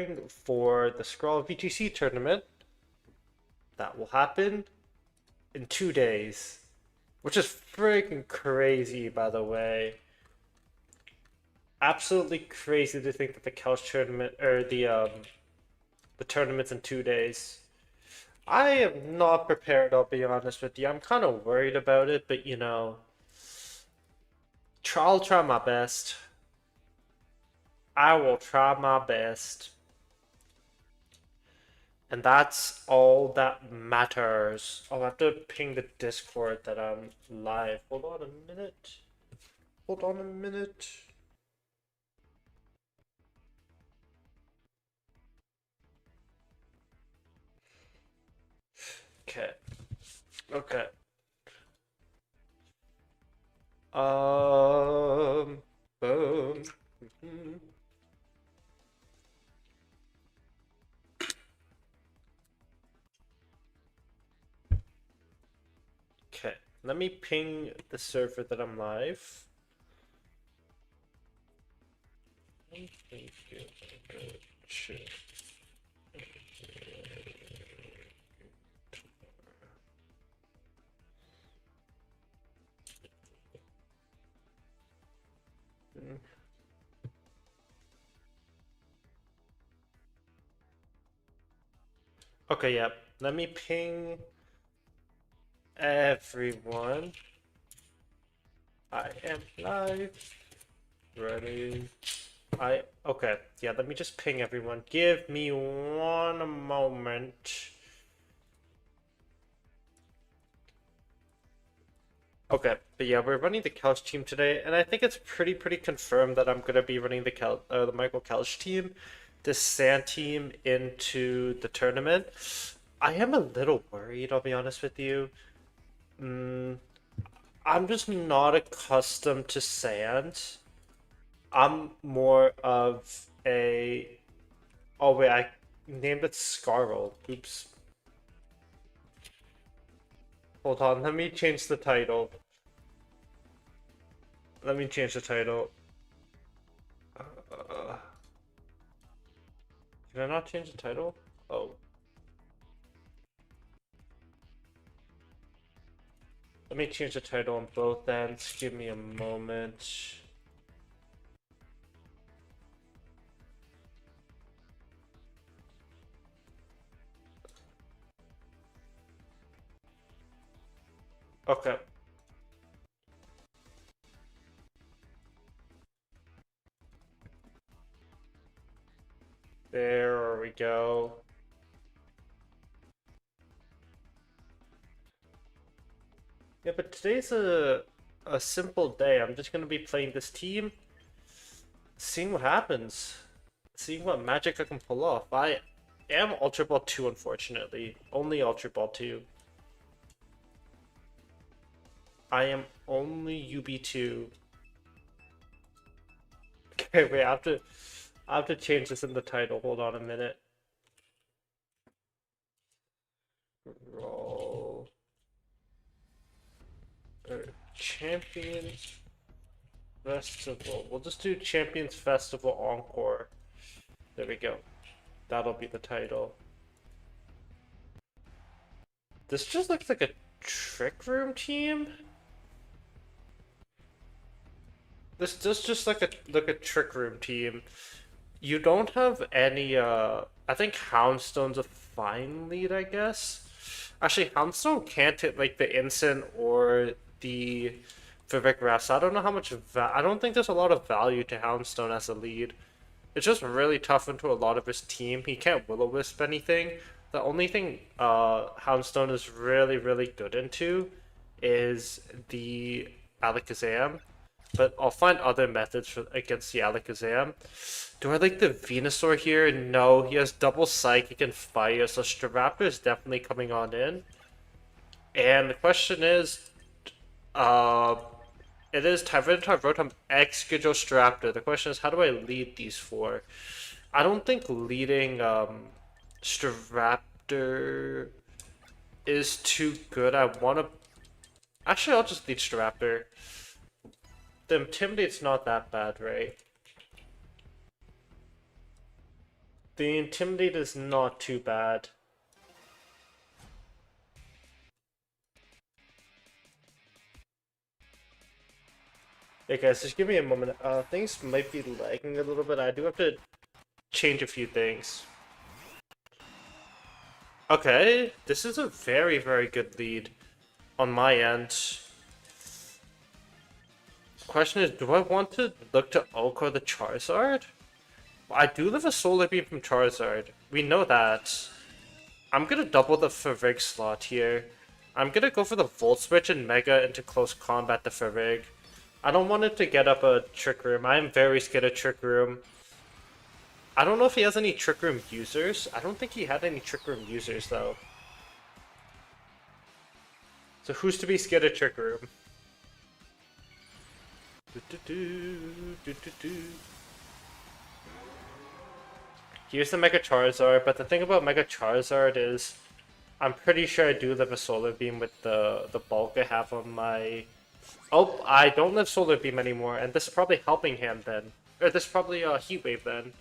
preparing for the Scroll VTC tournament that will happen in 2 days, which is freaking crazy, by the way. Absolutely crazy to think that the couch tournament or the tournament's in 2 days. I am not prepared, I'll be honest with you. I'm kind of worried about it, but I'll try my best. I will try my best. And that's all that matters. I'll have to ping the Discord that I'm live. Hold on a minute. Hold on a minute. Okay. Okay. Boom. Okay. Let me ping the server that I'm live. Okay, yep. Let me ping everyone. I am live. Ready. Okay. Yeah, let me just ping everyone. Give me one moment. Okay, but yeah, we're running the Couch team today, and I think it's pretty confirmed that I'm gonna be running the Michael Couch team, the Sand team into the tournament. I am a little worried, I'll be honest with you. I'm just not accustomed to Sand. I'm more of a. Oh wait, I named it Scarl. Oops. Hold on, let me change the title. Let me change the title. Can I not change the title? Oh. Let me change the title on both ends. Give me a moment. Okay. There we go. Yeah, but today's a simple day. I'm just gonna be playing this team, seeing what happens, seeing what magic I can pull off. I am Ultra Ball 2, unfortunately. Only Ultra Ball 2. I am only UB2. Okay, wait, I have to change this in the title. Hold on a minute. Roll. Champions Festival. We'll just do Champions Festival Encore. There we go. That'll be the title. This just looks like a Trick Room team. This does just like a Trick Room team. You don't have any I think Houndstone's a fine lead, I guess. Actually, Houndstone can't hit like the instant or the Vivek Rest. I don't know how much I don't think there's a lot of value to Houndstone as a lead. It's just really tough into a lot of his team. He can't Will-O-Wisp anything. The only thing Houndstone is really good into is the Alakazam. But I'll find other methods against the Alakazam. Do I like the Venusaur here? No, he has double Psychic and Fire, so Staraptor is definitely coming on in. And the question is, it is Tyranitar, Rotom, Excadrill, Staraptor. The question is, how do I lead these four? I don't think leading Staraptor is too good. I want to... Actually, I'll just lead Staraptor. The Intimidate's not that bad, right? The Intimidate is not too bad. Hey guys, just give me a moment. Things might be lagging a little bit. I do have to change a few things. Okay, this is a very, very good lead on my end. Question is, do I want to look to Encore the Charizard? I do live a Solar Beam from Charizard. We know that. I'm gonna double the Favig slot here. I'm gonna go for the Volt Switch and Mega into close combat the Favig. I don't want it to get up a Trick Room. I am very scared of Trick Room. I don't know if he has any Trick Room users. I don't think he had any Trick Room users, though. So who's to be scared of Trick Room? Here's the Mega Charizard, but the thing about Mega Charizard is I'm pretty sure I do live a Solar Beam with the bulk I have on my... Oh, I don't live Solar Beam anymore, and this is probably helping him then. Or this is probably a Heat Wave then.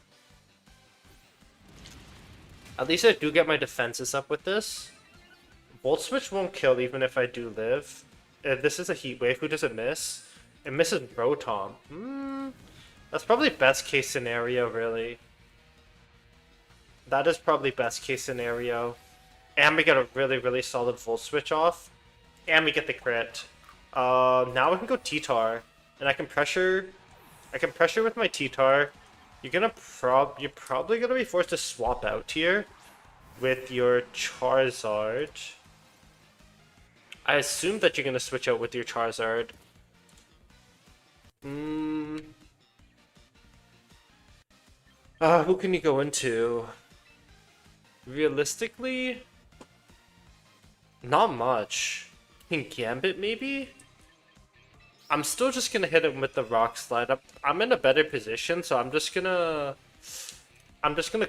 At least I do get my defenses up with this. Volt Switch won't kill even if I do live. This is a Heat Wave. Who does it miss? It misses Rotom. That's probably best case scenario, really. That is probably best case scenario. And we get a really, really solid Volt Switch off. And we get the crit. Now we can go T-Tar. And I can pressure with my T-Tar. You're probably gonna be forced to swap out here with your Charizard. I assume that you're gonna switch out with your Charizard. Who can you go into? Realistically, not much. In Gambit, maybe? I'm still just gonna hit him with the Rock Slide. I'm in a better position, so I'm just gonna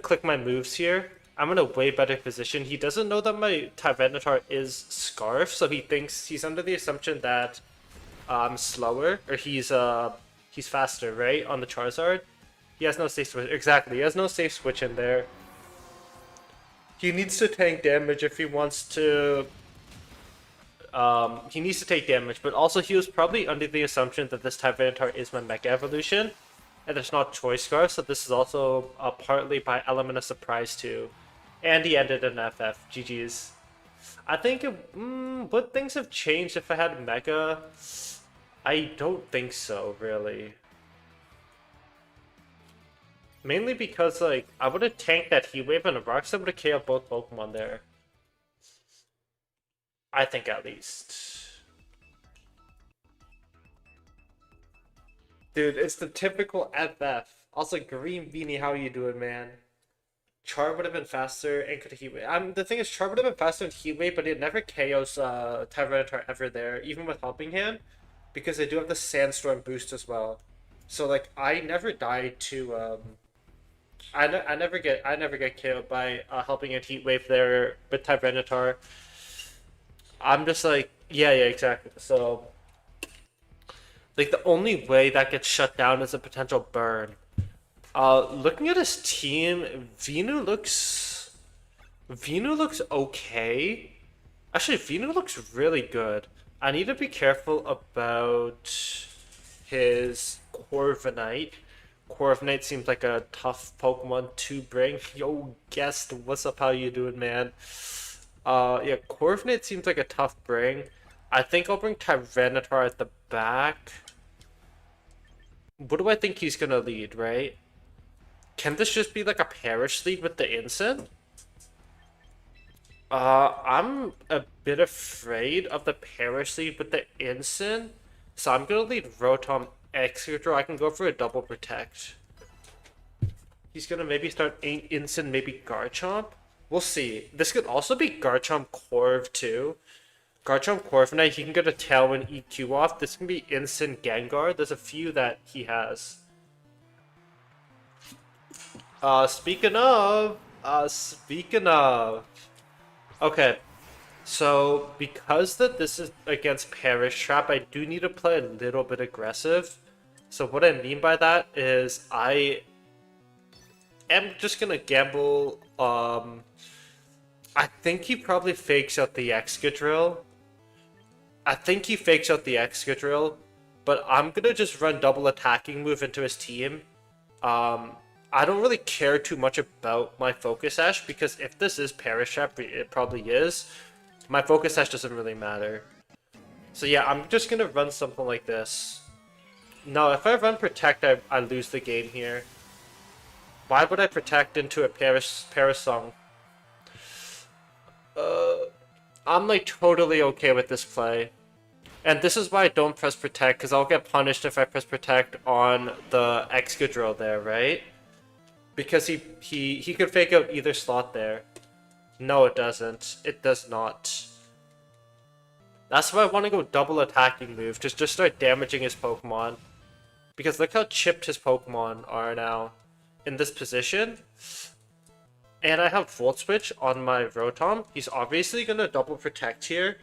click my moves here. I'm in a way better position. He doesn't know that my Tyranitar is Scarf, so he thinks he's under the assumption that I'm slower, or he's faster, right? On the Charizard. He has no safe switch. Exactly, he has no safe switch in there. He needs to tank damage if he wants to. He needs to take damage, but also he was probably under the assumption that this Tyranitar is my Mega Evolution, and it's not Choice Scarf, so this is also partly by element of surprise too. And he ended an FF. GG's. I think would things have changed if I had Mega? I don't think so, really. Mainly because, like, I would have tanked that Heat Wave and a Rock Slide would have KO'd both Pokemon there. I think at least. Dude, it's the typical FF. Also, Green Beanie, how you doing, man? Char would have been faster and could have Heat Wave. The thing is, Char would have been faster in Heat Wave, but it never KOs Tyranitar ever there, even with Helping Hand, because they do have the Sandstorm boost as well. So, like, I never died to I never get KO'd by Helping Hand Heat Wave there with Tyranitar. I'm just like, yeah, exactly. So, like, the only way that gets shut down is a potential burn. Looking at his team, Venu looks okay. Actually, Venu looks really good. I need to be careful about his Corviknight. Corviknight seems like a tough Pokemon to bring. Yo, Guest, what's up? How you doing, man? Yeah, Corviknight seems like a tough bring. I think I'll bring Tyranitar at the back. What do I think he's gonna lead, right? Can this just be like a Perish lead with the Incin? I'm a bit afraid of the Perish lead with the Incin, so I'm gonna lead Rotom Excadrill. I can go for a double protect. He's gonna maybe start Incin, maybe Garchomp. We'll see. This could also be Garchomp Corv too. Garchomp Corviknight, he can get a Tailwind EQ off. This can be Incin Gengar. There's a few that he has. Speaking of. Okay. So, because this is against Perish Trap, I do need to play a little bit aggressive. So what I mean by that is am just gonna gamble. I think he probably fakes out the Excadrill. I think he fakes out the Excadrill, but I'm gonna just run double attacking move into his team. I don't really care too much about my Focus Sash because if this is Perish Trap, it probably is. My Focus Sash doesn't really matter. So yeah, I'm just gonna run something like this. No, if I run Protect, I lose the game here. Why would I Protect into a Parasong? I'm like totally okay with this play. And this is why I don't press Protect, because I'll get punished if I press Protect on the Excadrill there, right? Because he could fake out either slot there. No, it doesn't. It does not. That's why I want to go double attacking move, just start damaging his Pokemon. Because look how chipped his Pokemon are now in this position. And I have Volt Switch on my Rotom. He's obviously going to double protect here.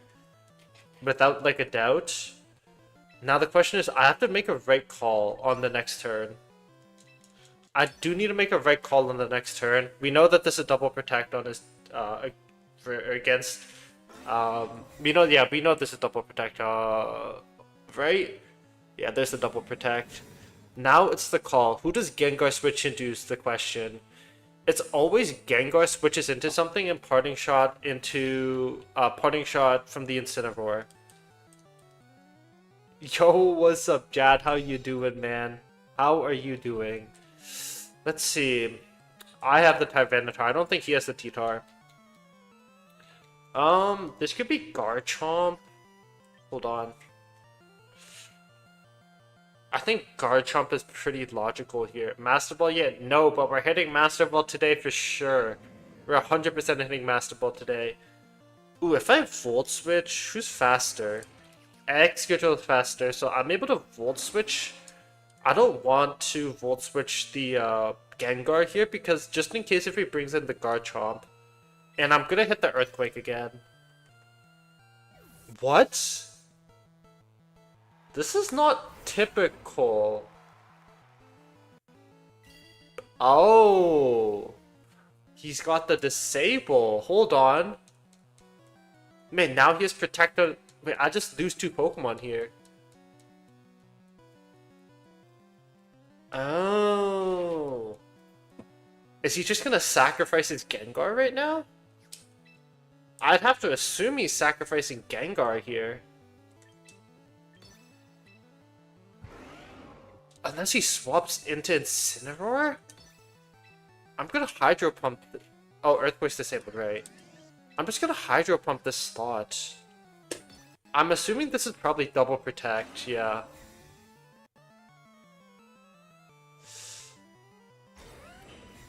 Without like a doubt. Now the question is, I have to make a right call on the next turn. I do need to make a right call on the next turn. We know that this is double protect on his against. We know this is double protect. Right? Yeah, there's the double protect. Now it's the call. Who does Gengar switch into is the question. It's always Gengar switches into something and Parting Shot into Parting Shot from the Incineroar. Yo, what's up, Jad? How you doing, man? How are you doing? Let's see. I have the Tyranitar. I don't think he has the T-Tar. This could be Garchomp. Hold on. I think Garchomp is pretty logical here. Master Ball yet? No, but we're hitting Master Ball today for sure. We're 100% hitting Master Ball today. Ooh, if I Volt Switch, who's faster? Excadrill is faster, so I'm able to Volt Switch. I don't want to Volt Switch the Gengar here, because just in case if he brings in the Garchomp. And I'm gonna hit the Earthquake again. What? This is not typical. Oh. He's got the Disable. Hold on. Man, now he has Protector. Wait, I just lose 2 Pokemon here. Oh. Is he just gonna sacrifice his Gengar right now? I'd have to assume he's sacrificing Gengar here. Unless he swaps into Incineroar? I'm gonna Hydro Pump. Oh, Earthquake's disabled, right? I'm just gonna Hydro Pump this slot. I'm assuming this is probably double protect, yeah.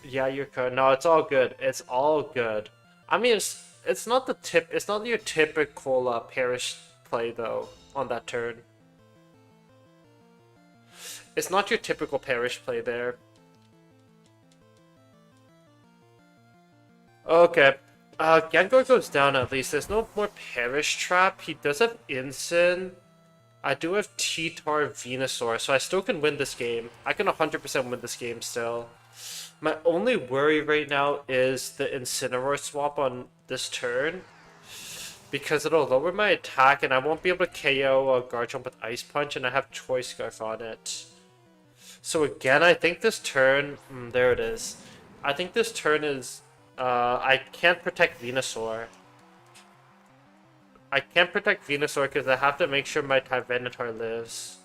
Yeah, you're good. No, it's all good. It's all good. I mean, it's not it's not your typical Perish play though on that turn. It's not your typical Perish play there. Okay. Gengar goes down at least. There's no more Perish Trap. He does have Incin. I do have T-Tar Venusaur, so I still can win this game. I can 100% win this game still. My only worry right now is the Incineroar swap on this turn. Because it'll lower my attack and I won't be able to KO a Garchomp with Ice Punch and I have Choice Scarf on it. So again, I think this turn... there it is. I think this turn is... I can't protect Venusaur. I can't protect Venusaur because I have to make sure my Tyranitar lives.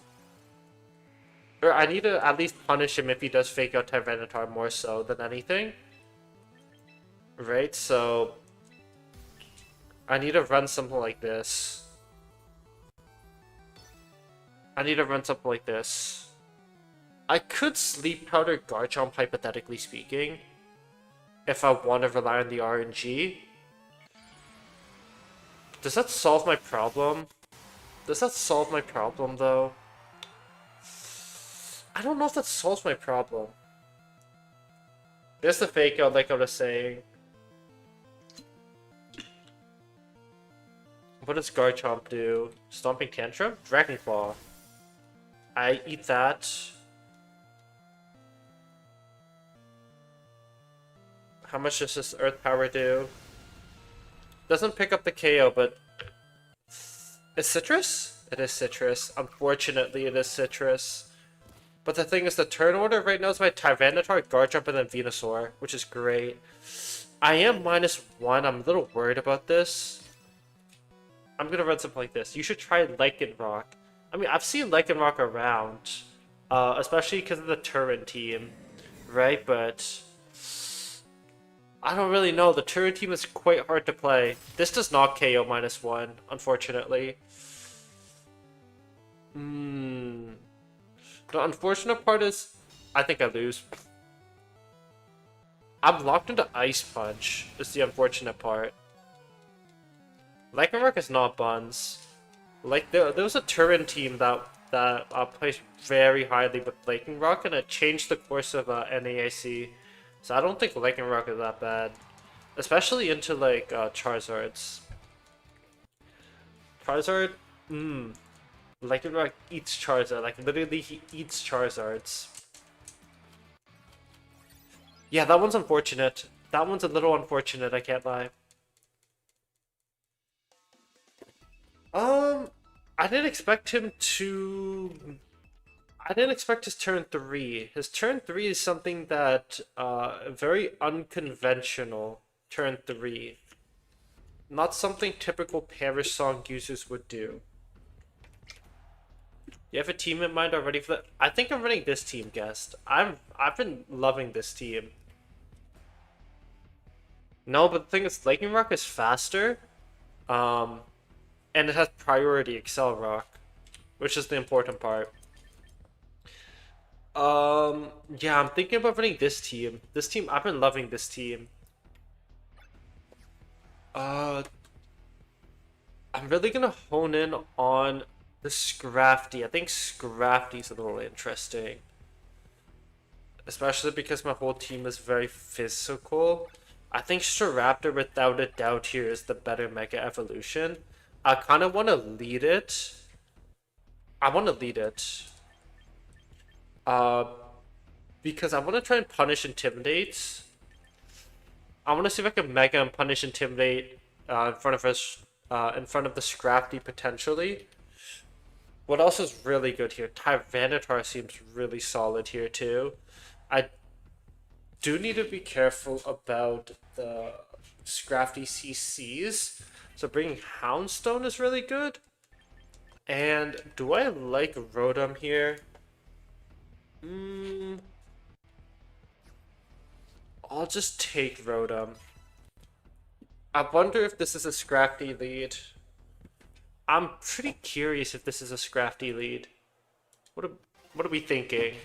Or I need to at least punish him if he does fake out Tyranitar more so than anything. Right, so... I need to run something like this. I need to run something like this. I could Sleep Powder Garchomp, hypothetically speaking, if I want to rely on the RNG. Does that solve my problem? Does that solve my problem, though? I don't know if that solves my problem. There's the fake out, like I was saying. What does Garchomp do? Stomping Tantrum? Dragon Claw. I eat that. How much does this Earth Power do? Doesn't pick up the KO, but... Is Citrus? It is Citrus. Unfortunately, it is Citrus. But the thing is, the turn order right now is my Tyranitar, Garchomp, and then Venusaur, which is great. I am -1. I'm a little worried about this. I'm gonna run something like this. You should try Lycanroc. I mean, I've seen Lycanroc around, especially because of the Turin team, right? But I don't really know. The Turin team is quite hard to play. This does not KO -1, unfortunately. The unfortunate part is, I think I lose. I'm locked into Ice Punch, is the unfortunate part. Lycanroc is not Buns. Like, there was a Turin team that placed very highly with Lycanroc, and it changed the course of NAAC. So I don't think Lycanroc is that bad. Especially into, like, Charizards. Charizard? Lycanroc eats Charizard. Like, literally, he eats Charizards. Yeah, that one's unfortunate. That one's a little unfortunate, I can't lie. I didn't expect him to... I didn't expect his turn 3. His turn 3 is something that, very unconventional turn 3. Not something typical Parish Song users would do. You have a team in mind already for that? I think I'm running this team, Guest. I've been loving this team. No, but the thing is, Lycanroc is faster. And it has priority Excel Rock, which is the important part. Yeah, I'm thinking about running this team. This team, I've been loving this team. I'm really gonna hone in on the Scrafty. I think Scrafty's a little interesting. Especially because my whole team is very physical. I think Staraptor, without a doubt, here is the better Mega Evolution. I kind of want to lead it. Because I want to try and punish Intimidate. I want to see if I can Mega and punish Intimidate in front of us, in front of the Scrafty potentially. What else is really good here? Tyranitar seems really solid here too. I do need to be careful about the Scrafty CCs. So bringing Houndstone is really good. And do I like Rotom here? I'll just take Rotom. I wonder if this is a Scrafty lead. I'm pretty curious if this is a Scrafty lead. What are we thinking?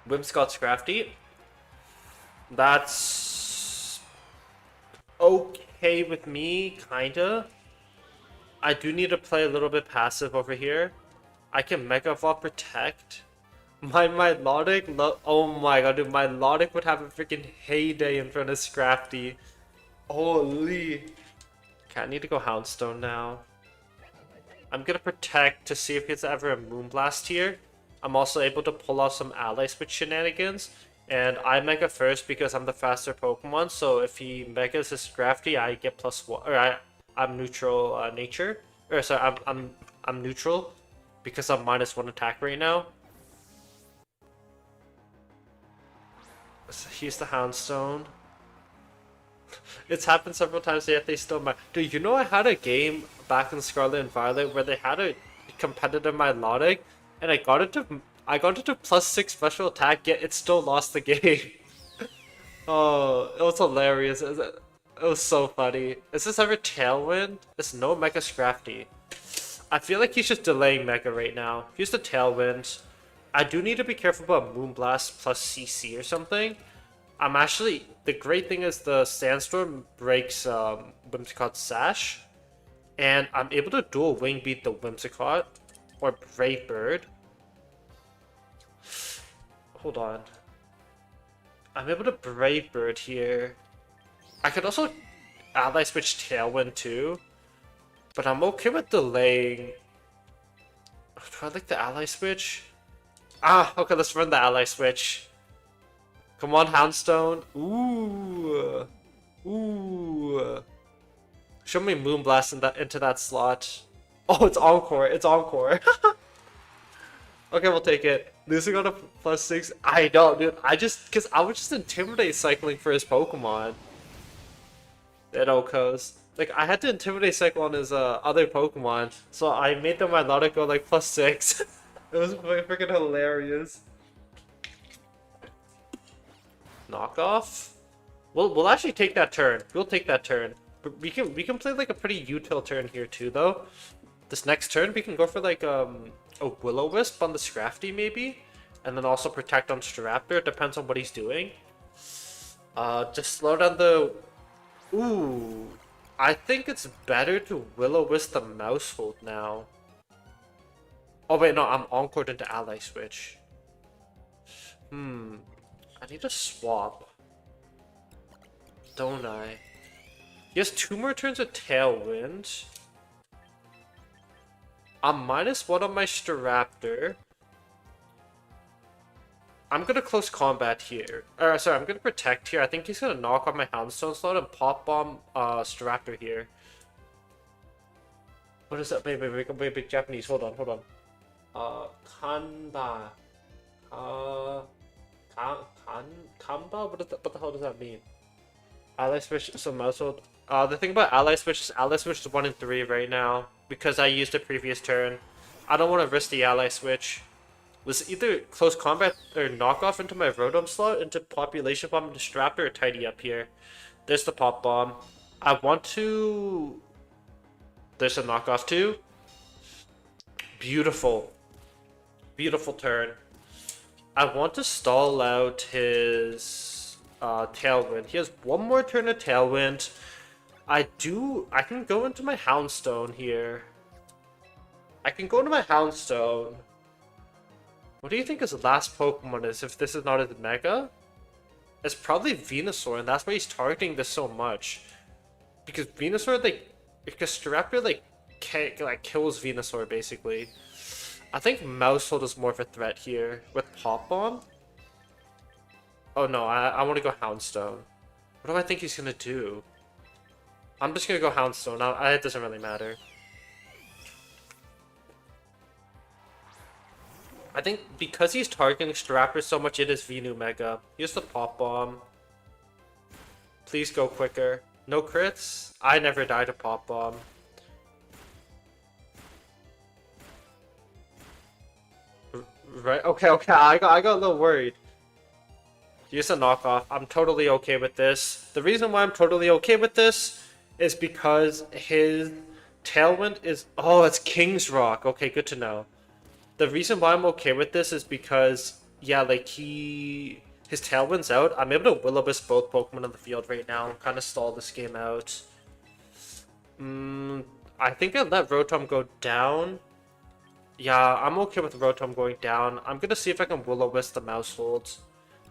Whimsicott Scrafty. That's okay with me, kinda. I do need to play a little bit passive over here. I can Mega Evolve Protect. My Milotic, oh my god, dude, my Milotic would have a freaking heyday in front of Scrafty. Holy. Okay, I need to go Houndstone now. I'm gonna Protect to see if it's ever a Moonblast here. I'm also able to pull off some Ally Switch shenanigans. And I Mega first because I'm the faster Pokemon, so if he Megas his Scrafty, I get +1, or I'm neutral nature. Or sorry, I'm neutral because I'm -1 attack right now. So here's the Houndstone. It's happened several times, yet they still Dude, you know I had a game back in Scarlet and Violet where they had a competitive Milotic, and I got it to +6 special attack, yet it still lost the game. Oh, it was hilarious. It was so funny. Is this ever Tailwind? It's no Mega Scrafty. I feel like he's just delaying Mega right now. Here's the Tailwind. I do need to be careful about Moonblast plus CC or something. I'm actually... The great thing is the Sandstorm breaks Whimsicott's Sash. And I'm able to dual Wing Beat the Whimsicott. Or Brave Bird. Hold on. I'm able to Brave Bird here. I could also Ally Switch Tailwind too. But I'm okay with delaying I like the ally switch. Ah, okay, let's run the ally switch. Come on, Houndstone. Ooh. Ooh. Show me Moonblast into that slot. Oh, it's Encore. It's Encore. Okay, we'll take it. Losing on a +6. I know, dude. Because I was just Intimidate cycling for his Pokemon. At Okos. Like, I had to Intimidate cycle on his other Pokemon, so I made them my Lotta go like +6. It was freaking hilarious. Knockoff? We'll actually take that turn. We'll take that turn. But we can play like a pretty util turn here too, though. This next turn we can go for like a Will-O-Wisp on the Scrafty maybe, and then also Protect on Staraptor. It depends on what he's doing. Just slow down the. Ooh, I think it's better to Will-O-Wisp the Mousehold now. Oh wait, no, I'm Encored into Ally Switch. I need to swap. Don't I? He has 2 more turns of Tailwind. I'm -1 on my Staraptor. I'm gonna close combat here. Sorry, I'm gonna protect here. I think he's gonna knock on my Houndstone slot and pop bomb Staraptor here. What is that? Wait, Japanese. Hold on. Kanba. Kamba? What the hell does that mean? Ally switch, so Mousehold. The thing about Ally switch is Ally switch is 1 in 3 right now because I used the previous turn. I don't want to risk the Ally switch. Was either close combat or knockoff into my Rotom slot, into Population Bomb into Strapper, or Tidy Up here. There's the Pop Bomb. I want to. There's a knockoff too. Beautiful. Beautiful turn. I want to stall out his Tailwind. He has 1 more turn of Tailwind. I can go into my Houndstone here. What do you think his last Pokemon is if this is not his Mega? It's probably Venusaur, and that's why he's targeting this so much. Because Venusaur, because Staraptor, kills Venusaur, basically. I think Mousehold is more of a threat here with Pop Bomb. Oh no, I want to go Houndstone. What do I think he's gonna do? I'm just gonna go Houndstone. It doesn't really matter. I think because he's targeting Staraptor so much, it is Venu Mega. Here's the Pop Bomb. Please go quicker. No crits? I never die to Pop Bomb. Right? Okay. I got a little worried. Here's a knockoff. I'm totally okay with this. The reason why I'm totally okay with this is because his Tailwind is... Oh, it's King's Rock. Okay, good to know. The reason why I'm okay with this is because, yeah, his Tailwind's out. I'm able to Will-O-Wisp both Pokemon on the field right now and kind of stall this game out. I think I let Rotom go down. Yeah, I'm okay with Rotom going down. I'm going to see if I can Will-O-Wisp the Mousehold.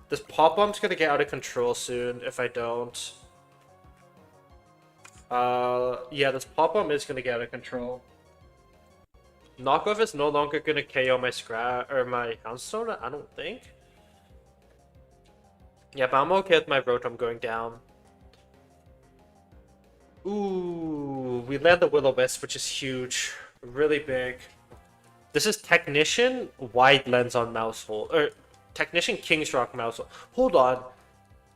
This Pop Bomb's going to get out of control soon if I don't. Yeah, this Pop Bomb is going to get out of control. Knockoff is no longer going to KO my my Houndstone, I don't think. Yeah, but I'm okay with my Rotom going down. Ooh, we land the Will-O-Wisp, which is huge. Really big. This is Technician Wide Lens on Mousehold. Or Technician King's Rock Mousehold. Hold on.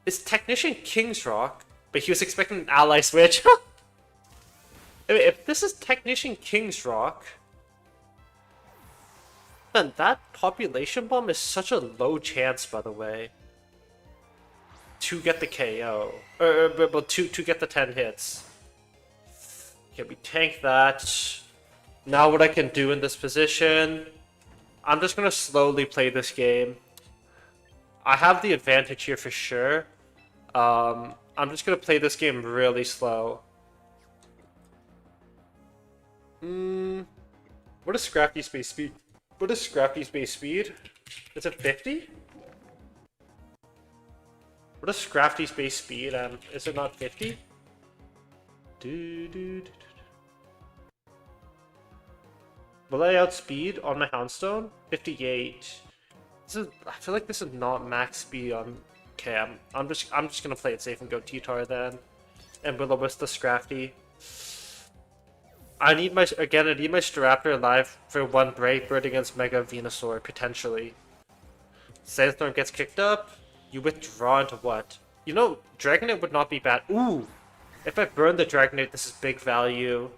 It's Technician King's Rock, but he was expecting an Ally Switch. If this is Technician King's Rock, then that Population Bomb is such a low chance, by the way, to get the KO. But to get the 10 hits. Okay, we tank that. Now what I can do in this position, I'm just going to slowly play this game. I have the advantage here for sure. I'm just going to play this game really slow. What is Scrafty's base speed? What is Scrafty's base speed? Is it 50? What is Scrafty's base speed? Is it not 50? Will I outspeed on my Houndstone? 58. I feel like this is not max speed on. Okay, I'm just gonna play it safe and go T-Tar then. And Will-O-Wisp Scrafty. I need my Staraptor alive for one Brave Bird against Mega Venusaur, potentially. Sandstorm gets kicked up, you withdraw into what? You know, Dragonite would not be bad. Ooh! If I burn the Dragonite, this is big value.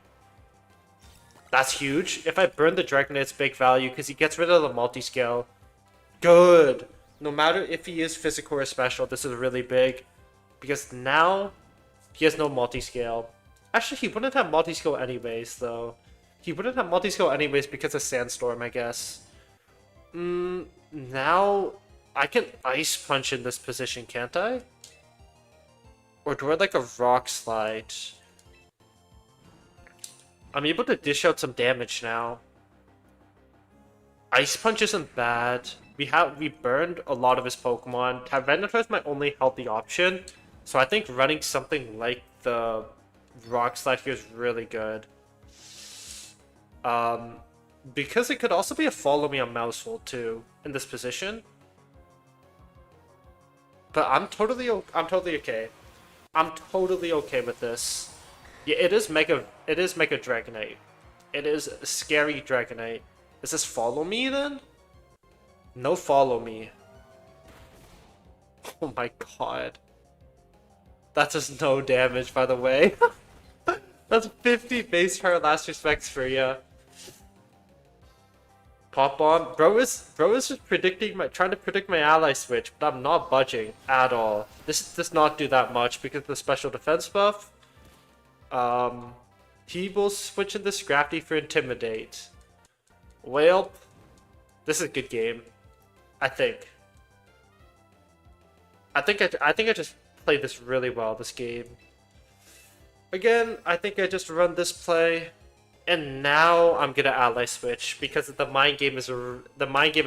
That's huge. If I burn the Dragonite, it's big value because he gets rid of the multi-scale. Good! No matter if he is physical or special, this is really big. Because now, he has no multi-scale. Actually, he wouldn't have multi-scale anyways, though. He wouldn't have multi-scale anyways because of Sandstorm, I guess. Now I can Ice Punch in this position, can't I? Or do I like a Rock Slide? I'm able to dish out some damage now. Ice Punch isn't bad. We burned a lot of his Pokemon. Tyranitar is my only healthy option. So I think running something like the Rock Slide here is really good. Because it could also be a Follow Me on Mousehold too in this position. But I'm totally okay. I'm totally okay with this. Yeah, it is Mega Dragonite. It is scary Dragonite. Is this Follow Me then? No Follow Me. Oh my god. That does no damage, by the way. That's 50 base power last respects for ya. Pop Bomb. Bro is just trying to predict my ally switch, but I'm not budging at all. This does not do that much because of the special defense buff. He will switch into Scrafty for Intimidate. Well, this is a good game. I think. I think I just played this really well this game. Again, I think I just run this play. And now I'm gonna ally switch because the mind game is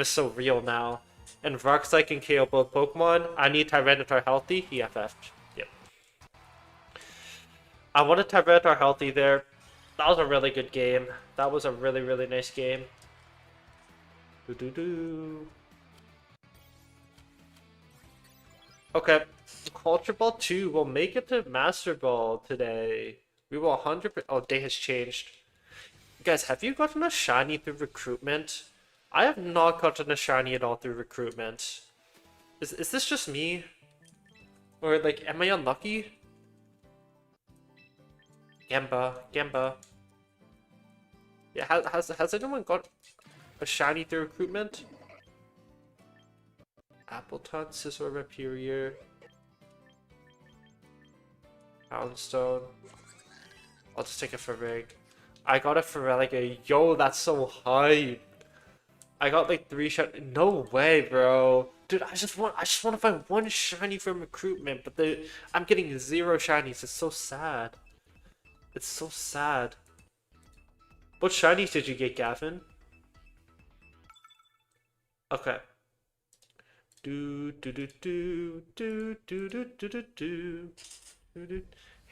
so real now. And Rock Slide can KO both Pokemon. I need Tyranitar healthy. He FF'd. Yep. I wanted Tyranitar healthy there. That was a really good game. That was a really, really nice game. Okay. Culture Ball 2 will make it to Master Ball today. We will 100%. Oh, day has changed. Guys, have you gotten a shiny through recruitment? I have not gotten a shiny at all through recruitment. Is this just me? Or like, am I unlucky? Gamba. Yeah, has anyone got a shiny through recruitment? Appleton, Scizor, Rhyperior, Houndstone. I'll just take it for Rig. I got it for Relegate. Yo, that's so hype. I got like 3 shiny. No way, bro. Dude, I just want to find one shiny from recruitment, but I'm getting 0 shinies. It's so sad. It's so sad. What shinies did you get, Gavin? Okay.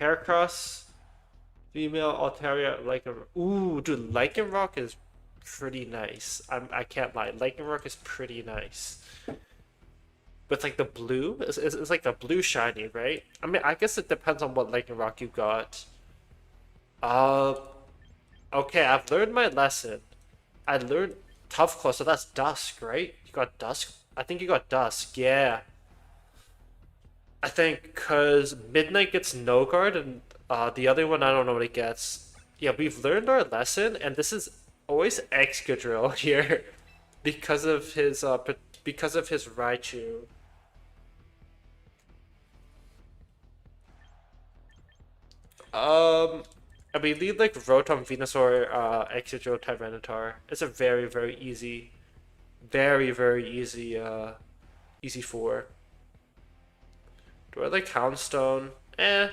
Haircross. Female Altaria Lycanroc. Ooh, dude, Lycanroc is pretty nice. I can't lie. Lycanroc is pretty nice. With like the blue, it's like the blue shiny, right? I mean, I guess it depends on what Lycanroc you got. Okay, I've learned my lesson. I learned Tough Claw, so that's Dusk, right? You got Dusk? I think you got Dusk, yeah. I think because Midnight gets no guard and the other one I don't know what it gets. Yeah, we've learned our lesson, and this is always Excadrill here because of his Raichu. I believe like Rotom, Venusaur, Excadrill, Tyranitar. It's a very, very easy, easy 4. Do I like Houndstone? Eh.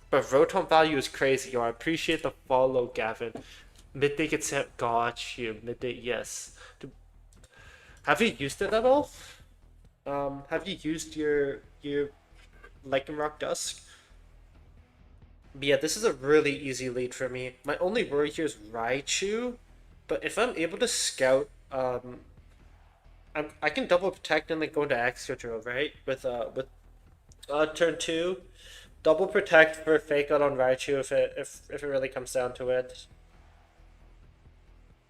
But Rotom value is crazy, yo. I appreciate the follow, Gavin. Midday gets sent. Got you. Midday, yes. Have you used it at all? Have you used your Lycanroc Dusk? But yeah, this is a really easy lead for me. My only worry here is Raichu. But if I'm able to scout, I can double protect and then go into extra drill, right? With turn two, double protect for fake out on Raichu if it really comes down to it.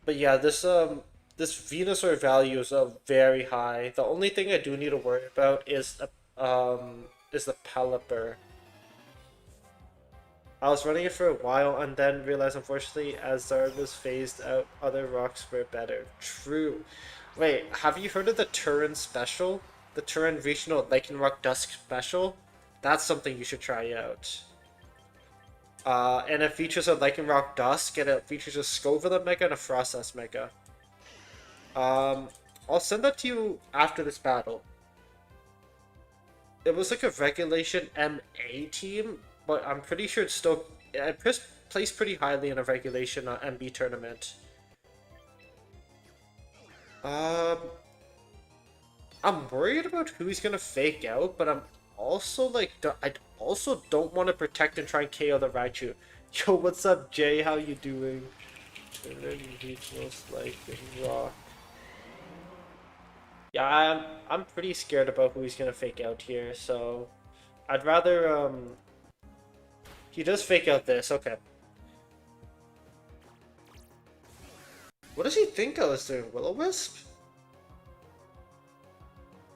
But yeah, this Venusaur value is very high. The only thing I do need to worry about is the Pelipper. I was running it for a while and then realized, unfortunately, as Zard was phased out, other rocks were better. True. Wait, have you heard of the Turin special? The Turin Regional Lycanroc Dusk special? That's something you should try out. And it features a Lycanroc Dusk, and it features a Scovillain Mega and a Frostlass Mega. I'll send that to you after this battle. It was like a regulation MA team, but I'm pretty sure it's still... It placed pretty highly in a regulation MB tournament. I'm worried about who he's gonna fake out, but I'm also like... I also don't want to protect and try and KO the Raichu. Yo, what's up, Jay? How you doing? Rock. Yeah, I'm pretty scared about who he's gonna fake out here, so I'd rather he does fake out this, okay. What does he think I was doing? Will-O-Wisp?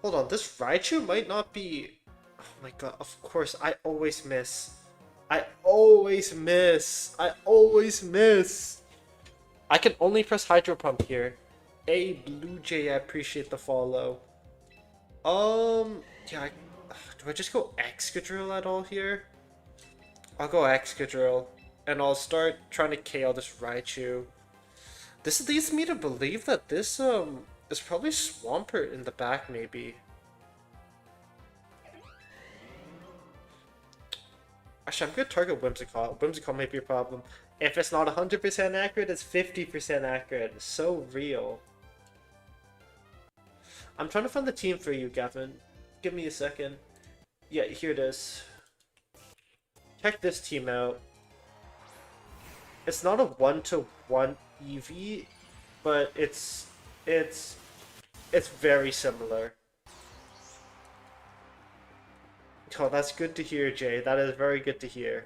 Hold on, this Raichu might not be... Oh my god, of course, I always miss. I always miss. I always miss. I can only press Hydro Pump here. A Blue Jay, I appreciate the follow. Yeah, do I just go Excadrill at all here? I'll go Excadrill, and I'll start trying to KO this Raichu. This leads me to believe that this, is probably Swampert in the back, maybe. Actually, I'm gonna target Whimsicott. Whimsicott might be a problem. If it's not 100% accurate, it's 50% accurate. It's so real. I'm trying to find the team for you, Gavin. Give me a second. Yeah, here it is. Check this team out. It's not a 1-to-1 EV, but it's very similar. Oh, that's good to hear, Jay. That is very good to hear.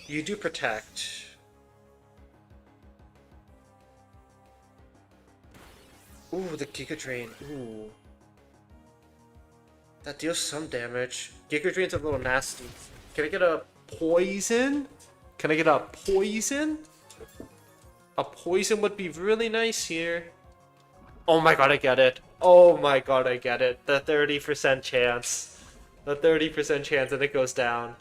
You do protect. Ooh, the Giga Drain. Ooh. That deals some damage. Giga Drain's a little nasty. Can I get a poison? Can I get a poison? A poison would be really nice here. Oh my god, I get it. Oh my god, I get it. The 30% chance. The 30% chance that it goes down.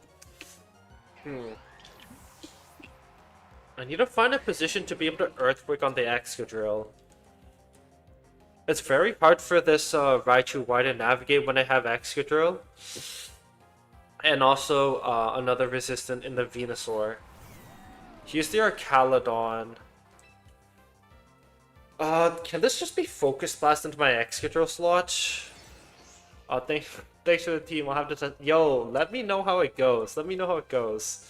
I need to find a position to be able to Earthquake on the Excadrill. It's very hard for this Raichu Y to navigate when I have Excadrill. And also another resistant in the Venusaur. Here's the Archaludon. Can this just be Focus Blast into my Excadrill slot? Thanks for the team. I'll have to test. Yo, let me know how it goes. Let me know how it goes.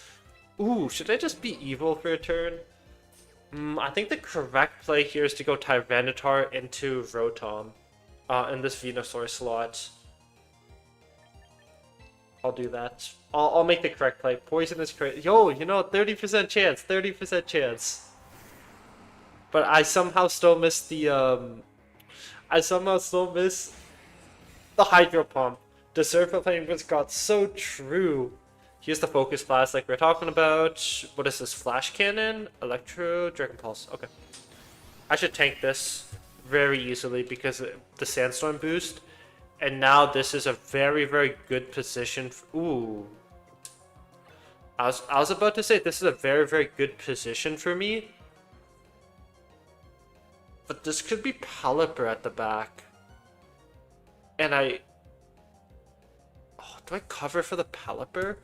Ooh, should I just be evil for a turn? I think the correct play here is to go Tyranitar into Rotom in this Venusaur slot. I'll do that. I'll make the correct play. Poison is crazy. Yo, you know, 30% chance. 30% chance. But I somehow still miss the the Hydro Pump. The Surfer Plane was got so true. Here's the Focus Blast like we're talking about. What is this? Flash Cannon? Electro? Dragon Pulse. Okay. I should tank this very easily because of the Sandstorm boost. And now this is a very, very good position. Ooh. I was about to say this is a very, very good position for me. But this could be Pelipper at the back. And oh, do I cover for the Pelipper?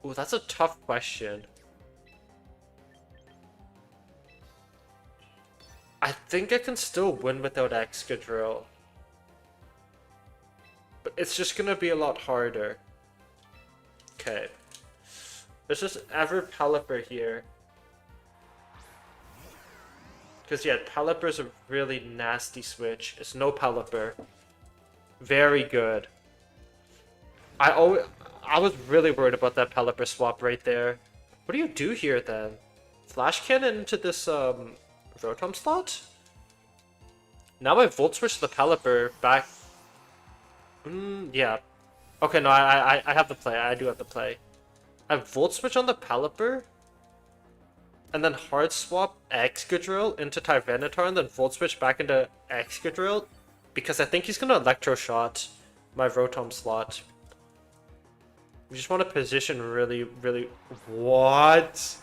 Ooh, that's a tough question. I think I can still win without Excadrill. But it's just gonna be a lot harder. Okay. Let's just ever Pelipper here. Because yeah, Pelipper's a really nasty switch. It's no Pelipper. Very good. I always, I was really worried about that Pelipper swap right there. What do you do here then? Flash Cannon into this Rotom slot? Now I Volt Switch the Pelipper back. Yeah. Okay, no, I have the play. I do have the play. I Volt Switch on the Pelipper, and then Hard Swap Excadrill into Tyranitar, and then Volt Switch back into Excadrill, because I think he's gonna Electro Shot my Rotom slot. We just want to position really, really. What?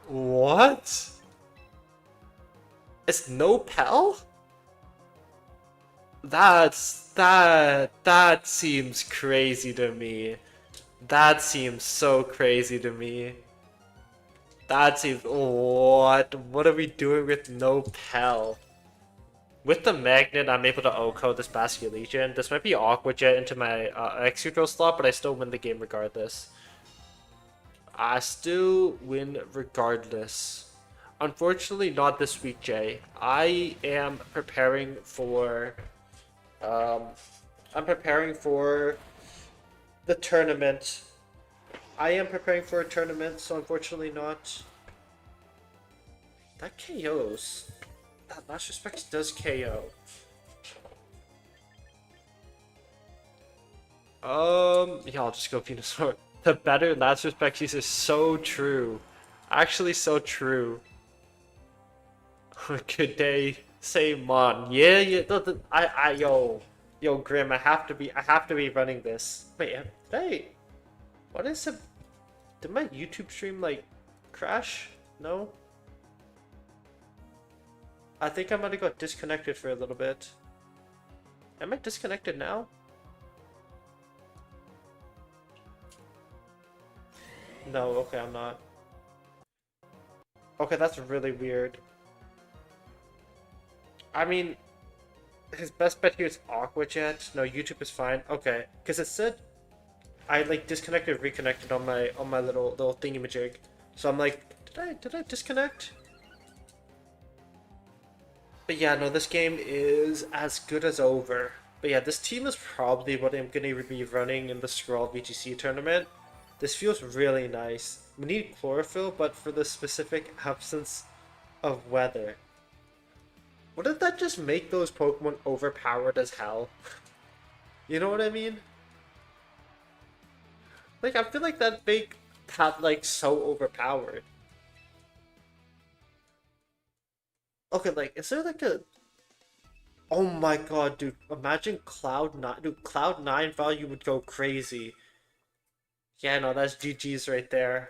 What? It's no Pel? That seems crazy to me. That seems so crazy to me. That seems what are we doing with no Pel? With the magnet, I'm able to OHKO this Basculegion. This might be awkward jet into my Excadrill slot, but I still win the game regardless. I still win regardless. Unfortunately, not this week, Jay. I am preparing for I'm preparing for the tournament. I am preparing for a tournament, so unfortunately not. That KOs. That Last Respect does KO. Yeah, I'll just go Venusaur. The better Last Respect is so true. Actually, so true. Good day, say Mon. Yeah, yo, Grim. I have to be running this. Wait, hey, what is it? Did my YouTube stream like crash? No. I think I might have got disconnected for a little bit. Am I disconnected now? No, okay, I'm not. Okay, that's really weird. I mean, his best bet here is Aqua Jet. No, YouTube is fine. Okay, because it said I like disconnected, reconnected on my little thingy-majig. So I'm like, did I disconnect? But yeah, no, this game is as good as over. But yeah, this team is probably what I'm going to be running in the Scroll VGC tournament. This feels really nice. We need Chlorophyll, but for the specific absence of weather. Wouldn't that just make those Pokemon overpowered as hell? You know what I mean? Like, I feel like that make that, like, so overpowered. Okay, like, is there like a... Oh my god, dude. Imagine Cloud9. Dude, Cloud9 value would go crazy. Yeah, no, that's GG's right there.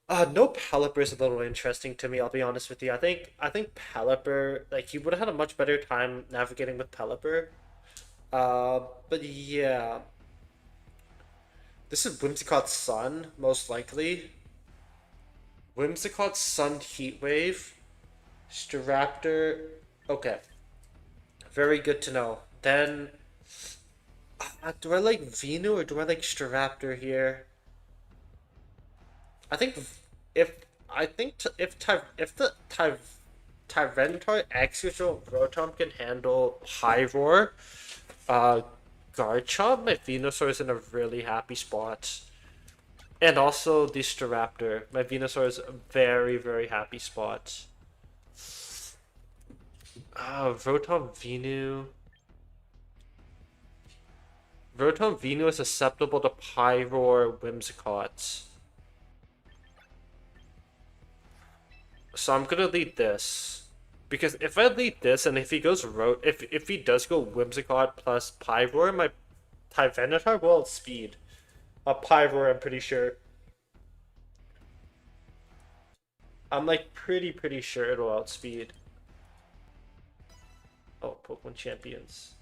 No Pelipper is a little interesting to me, I'll be honest with you. I think Pelipper, like, he would have had a much better time navigating with Pelipper. But yeah. This is Whimsicott's Sun, most likely. Whimsicott's Sun Heatwave. Staraptor. Okay. Very good to know. Then, do I like Venu or do I like Staraptor here? I think if the Tyranitar Excadrill Rotom can handle High Roar, Garchomp, my Venusaur is in a really happy spot. And also the Staraptor. My Venusaur is a very, very happy spot. Rotom Venu. Rotom Venu is susceptible to Pyroar Whimsicott. So I'm gonna lead this. Because if I lead this and if he goes if he does go Whimsicott plus Pyroar, my Tyranitar will outspeed. Pyroar, I'm pretty sure. I'm like pretty sure it'll outspeed. Oh, Pokemon Champions.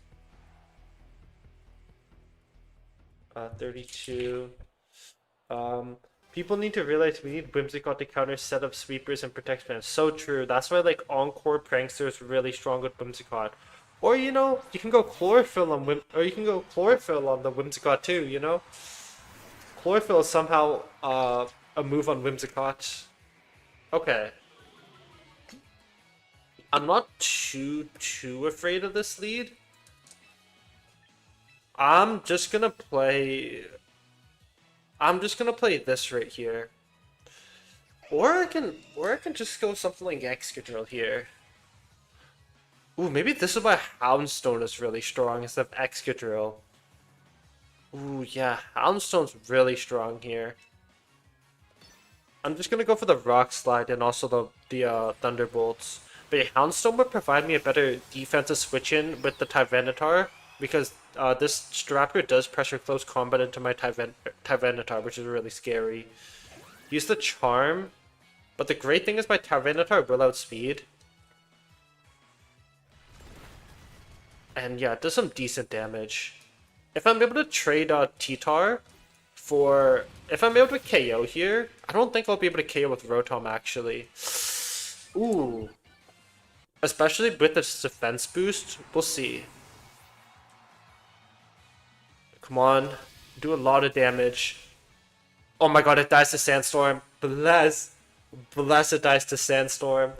32. People need to realize we need Whimsicott to counter setup sweepers and protect spams. So true. That's why like Encore Prankster is really strong with Whimsicott. Or you know, you can go Chlorophyll on you can go Chlorophyll on the Whimsicott too. You know, Chlorophyll is somehow a move on Whimsicott. Okay. I'm not too afraid of this lead. I'm just gonna play this right here. Or I can just go something like Excadrill here. Ooh, maybe this is why Houndstone is really strong instead of Excadrill. Ooh, yeah, Houndstone's really strong here. I'm just gonna go for the Rock Slide and also the Thunderbolts. But yeah, Houndstone would provide me a better defensive switch in with the Tyranitar because this Staraptor does pressure close combat into my Tyranitar, which is really scary. Use the Charm, but the great thing is my Tyranitar will outspeed. And yeah, it does some decent damage. If I'm able to trade T-Tar for... If I'm able to KO here, I don't think I'll be able to KO with Rotom actually. Ooh. Especially with this defense boost, we'll see. Come on, do a lot of damage. Oh my god, it dies to Sandstorm. Bless it dies to Sandstorm.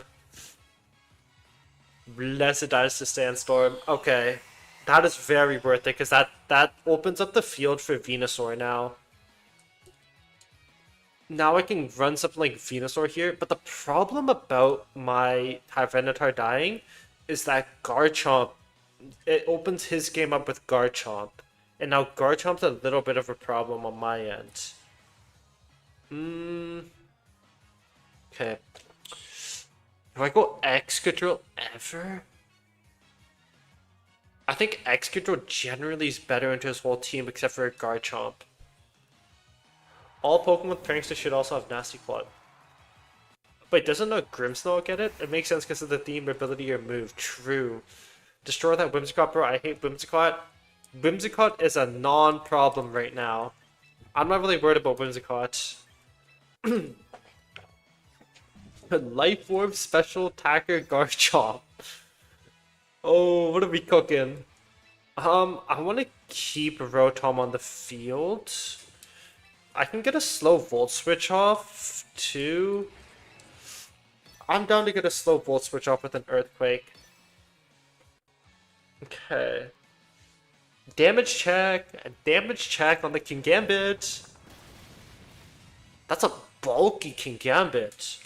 Bless it dies to Sandstorm. Okay. That is very worth it, because that opens up the field for Venusaur now. Now I can run something like Venusaur here, but the problem about my Tyranitar dying is that Garchomp, it opens his game up with Garchomp. And now Garchomp's a little bit of a problem on my end. Okay. Do I go Excadrill ever? I think Excadrill generally is better into his whole team except for Garchomp. All Pokemon with Prankster should also have Nasty Plot. Wait, doesn't a Grimmsnarl get it? It makes sense because of the theme, ability, or move. True. Destroy that Whimsicott, bro. I hate Whimsicott. Whimsicott is a non-problem right now. I'm not really worried about Whimsicott. Life Orb, Special Attacker, Garchomp. Oh, what are we cooking? I want to keep Rotom on the field. I can get a slow Volt Switch off, too. I'm down to get a slow Volt Switch off with an Earthquake. Okay. Damage check on the Kingambit. That's a bulky Kingambit.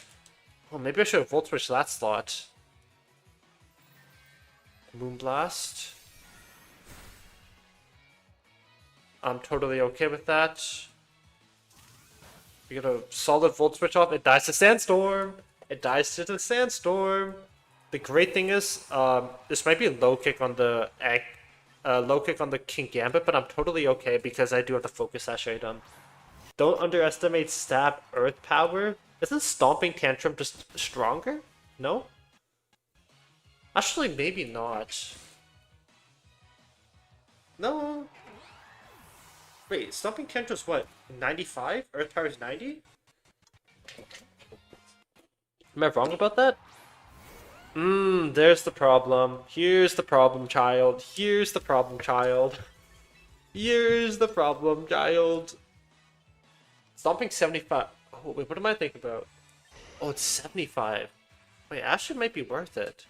Well, maybe I should have Volt Switch that slot. Moonblast. I'm totally okay with that. We get a solid Volt Switch off. It dies to Sandstorm. It dies to the Sandstorm. The great thing is, this might be a low kick on the Kingambit, but I'm totally okay because I do have the Focus Sash item. Don't underestimate Stab Earth Power. Isn't Stomping Tantrum just stronger? No? Actually, maybe not. No. Wait, Stomping Tantrum's what? 95? Earth Power's 90? Am I wrong about that? There's the problem. Here's the problem, child. Here's the problem, child. Here's the problem, child. Stomping 75. Oh, wait, what am I thinking about? Oh, it's 75. Wait, actually might be worth it.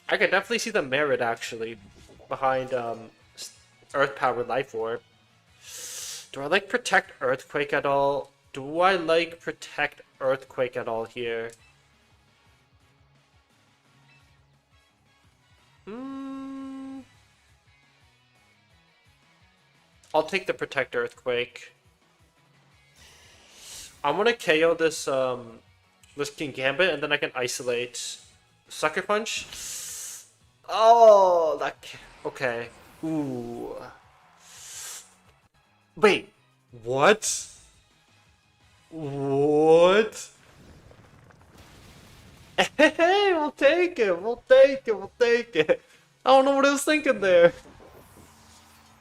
I can definitely see the merit, actually, behind Earth Power Life Orb. Do I like Protect Earthquake at all? Do I like Protect Earthquake at all here? I'll take the Protect Earthquake. I'm gonna KO this Kingambit and then I can isolate. Sucker Punch. Oh, okay. Ooh. Wait. What? What? Hey, we'll take it. We'll take it. We'll take it. I don't know what I was thinking there.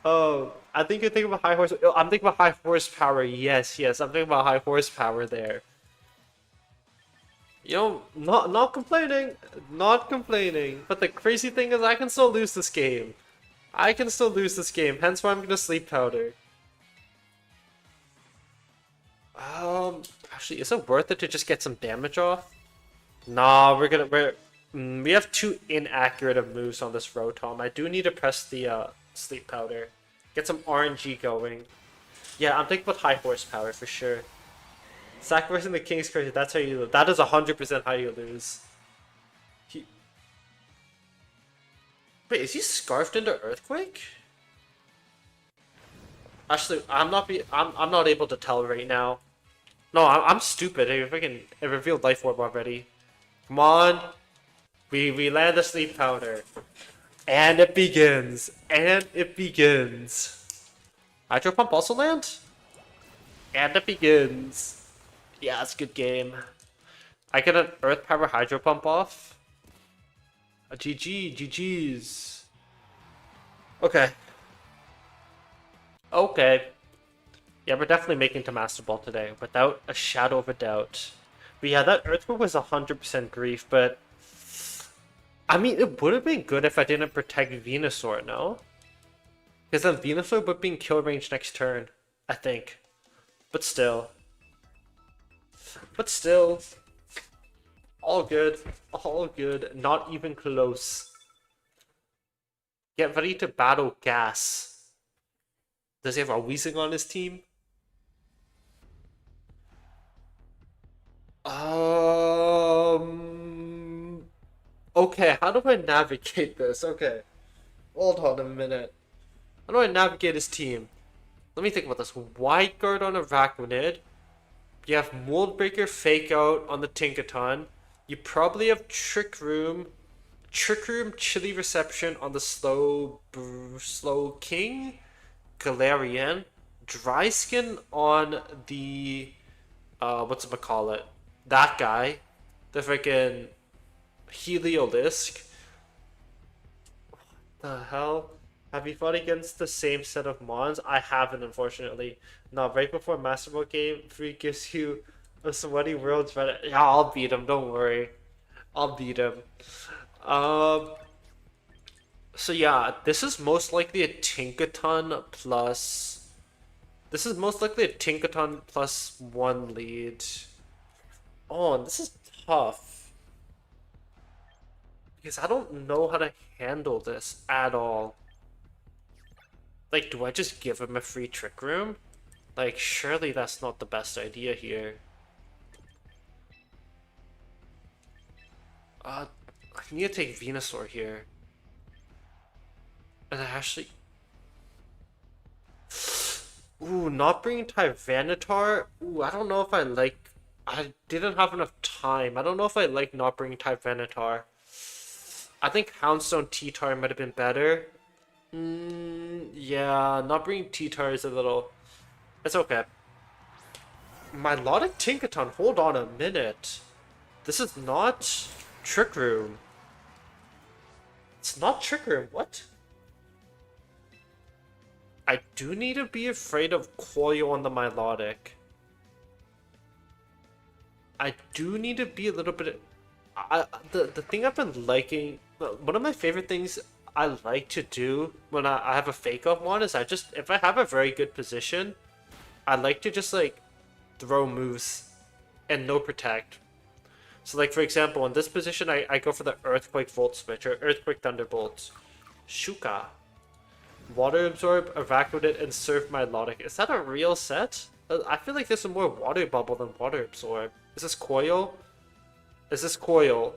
Oh, I think you're thinking about high horse. I'm thinking about high horsepower. Yes, I'm thinking about high horsepower there. You know, not complaining, not complaining. But the crazy thing is, I can still lose this game. I can still lose this game. Hence why I'm gonna Sleep Powder. Actually, is it worth it to just get some damage off? Nah, we have too inaccurate of moves on this Rotom. I do need to press the sleep powder. Get some RNG going. Yeah, I'm thinking about high horsepower for sure. Sacrificing the King's Curse, that's how you lose. That is 100% how you lose. He... Wait, is he scarfed into Earthquake? Actually, I'm not able to tell right now. No, I'm stupid. I revealed Life Orb already. Come on. We land the sleep powder. And it begins. And it begins. Hydro Pump also land? And it begins. Yeah, it's a good game. I get an Earth Power Hydro Pump off. A GG, GG's. Okay. Okay. Yeah, we're definitely making to Master Ball today, without a shadow of a doubt. But yeah, that Earthquake was 100% grief, but... I mean, it would have been good if I didn't protect Venusaur, no? Because then Venusaur would have been kill range next turn, I think. But still. But still. All good. All good. Not even close. Get ready to battle Gas. Does he have a Weezing on his team? Okay, how do I navigate this? Okay. Hold on a minute. How do I navigate his team? Let me think about this. Wide Guard on Arachnid. You have Mold Breaker Fake Out on the Tinkaton. You probably have Trick Room, Chilly Reception on the Slow King, Galarian, Dry Skin on the whatchamacallit, that guy, the freaking Heliolisk. What the hell? Have you fought against the same set of mons? I haven't, unfortunately. No, right before Master Ball Game 3 gives you a sweaty world's better. Yeah, I'll beat him, don't worry. I'll beat him. Um, so yeah, this is most likely a Tinkaton plus... This is most likely a Tinkaton plus 1 lead. Oh, and this is tough. Because I don't know how to handle this at all. Like, do I just give him a free Trick Room? Like, surely that's not the best idea here. I need to take Venusaur here. And I actually... Ooh, not bringing Tyranitar? Ooh, I don't know if I like... I didn't have enough time. I don't know if I like not bringing Tyranitar. I think Houndstone T-Tar might have been better. Yeah, not bringing T-Tar is a little... It's okay. Milotic Tinkaton, hold on a minute. This is not Trick Room. It's not Trick Room, what? I do need to be afraid of Koyo on the Milotic. I do need to be a little bit... the thing I've been liking... One of my favorite things I like to do when I have a fake up one is if I have a very good position, I like to just like throw moves and no protect. So like for example, in this position I go for the Earthquake Volt Switch or Earthquake Thunderbolt. Shuka. Water Absorb, Arachnid, and Surf Milotic. Is that a real set? I feel like there's some more Water Bubble than Water Absorb. Is this Coil? Is this Coil?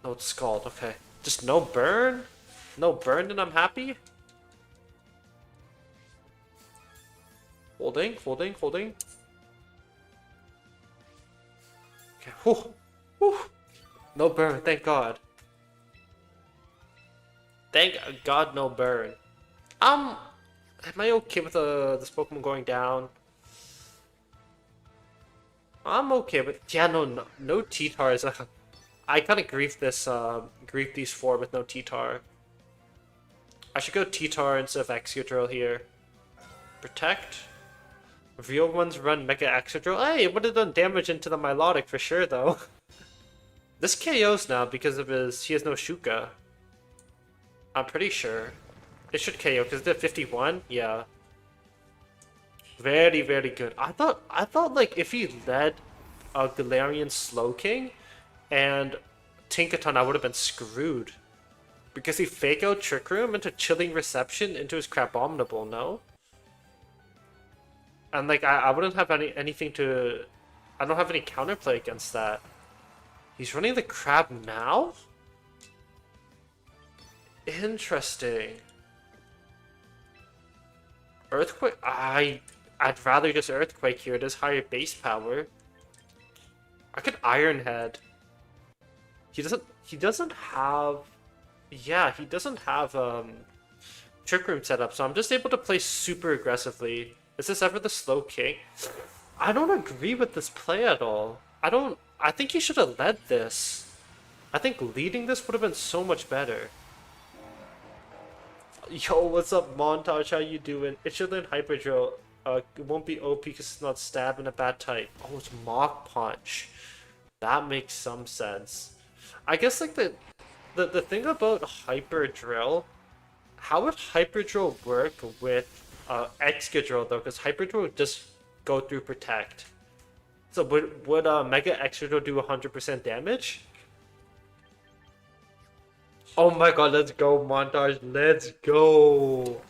No, it's Scald, okay. Just no burn? No burn and I'm happy? Holding, holding, holding. Okay, whew, whew. No burn, thank God. Thank God no burn. Am I okay with this Pokemon going down? I'm okay with... Yeah, no T-Tars. I kind of grief these four with no T-Tar. I should go T-Tar instead of Excadrill here. Protect. Real ones run Mega Excadrill. Hey, it would have done damage into the Milotic for sure, though. This KOs now because of he has no Shuka. I'm pretty sure. It should KO because it did 51. Yeah. Very, very good. I thought like if he led a Galarian Slowking, and Tinkaton, I would have been screwed. Because he fake out Trick Room into Chilling Reception into his Crabominable, no? And like I wouldn't have anything to I don't have any counterplay against that. He's running the crab now? Interesting. Earthquake I'd rather just Earthquake here. It is higher base power. I could Iron Head. He doesn't have yeah, he doesn't have Trick Room set up, so I'm just able to play super aggressively. Is this ever the slow king? I don't agree with this play at all. I think he should have led this. I think leading this would have been so much better. Yo, what's up, Montage? How you doing? It should learn Hyper Drill. It won't be OP because it's not stab in a bad type. Oh, it's Mach Punch. That makes some sense. I guess like the thing about Hyper Drill, how would Hyper Drill work with Extra Drill though? Because Hyper Drill would just go through Protect. So would Mega Extra Drill do 100% damage? Oh my god, let's go, Montage. Let's go.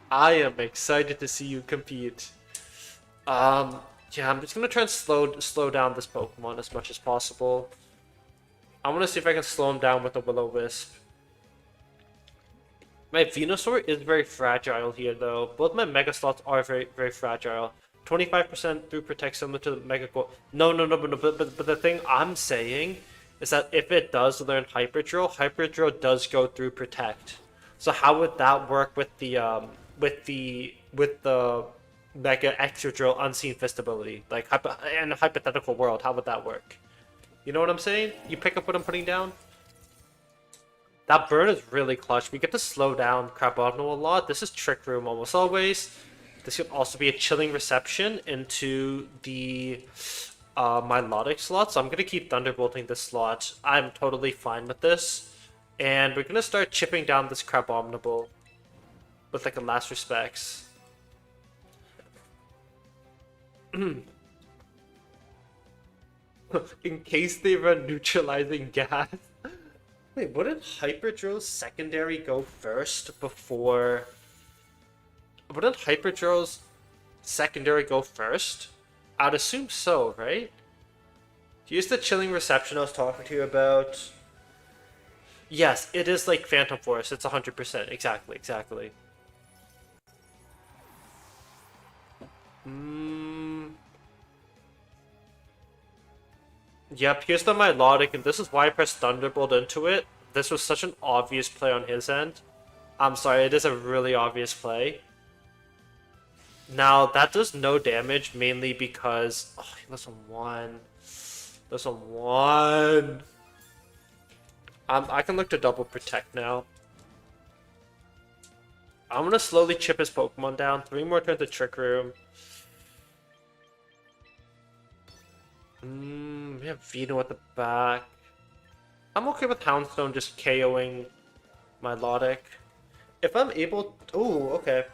I am excited to see you compete. Yeah, I'm just gonna try and slow down this Pokemon as much as possible. I want to see if I can slow him down with the Will-O-Wisp. My Venusaur is very fragile here, though. Both my Mega Slots are very, very fragile. 25% through Protect similar to the Mega Gold. No, but the thing I'm saying is that if it does learn Hyper Drill does go through Protect. So how would that work with the Mega Extra Drill Unseen Fist ability? Like in a hypothetical world, how would that work? You know what I'm saying? You pick up what I'm putting down? That burn is really clutch. We get to slow down Crabominable a lot. This is Trick Room almost always. This could also be a Chilling Reception into the Milotic slot. So I'm going to keep Thunderbolting this slot. I'm totally fine with this. And we're going to start chipping down this Crabominable with like a last respects. In case they run neutralizing gas. Wait, wouldn't Hyperdrill's secondary go first before... Wouldn't Hyperdrill's secondary go first? I'd assume so, right? Here's the Chilling Reception I was talking to you about. Yes, it is like Phantom Force. It's 100%. Exactly. Yep, here's the Milotic, and this is why I pressed Thunderbolt into it. This was such an obvious play on his end. I'm sorry, it is a really obvious play. Now, that does no damage, mainly because... Oh, he lives on 1. Lives on 1. I can look to double Protect now. I'm gonna slowly chip his Pokemon down. 3 more turns to Trick Room. We have Vino at the back. I'm okay with Houndstone just KOing Milotic. If I'm able... Ooh, okay.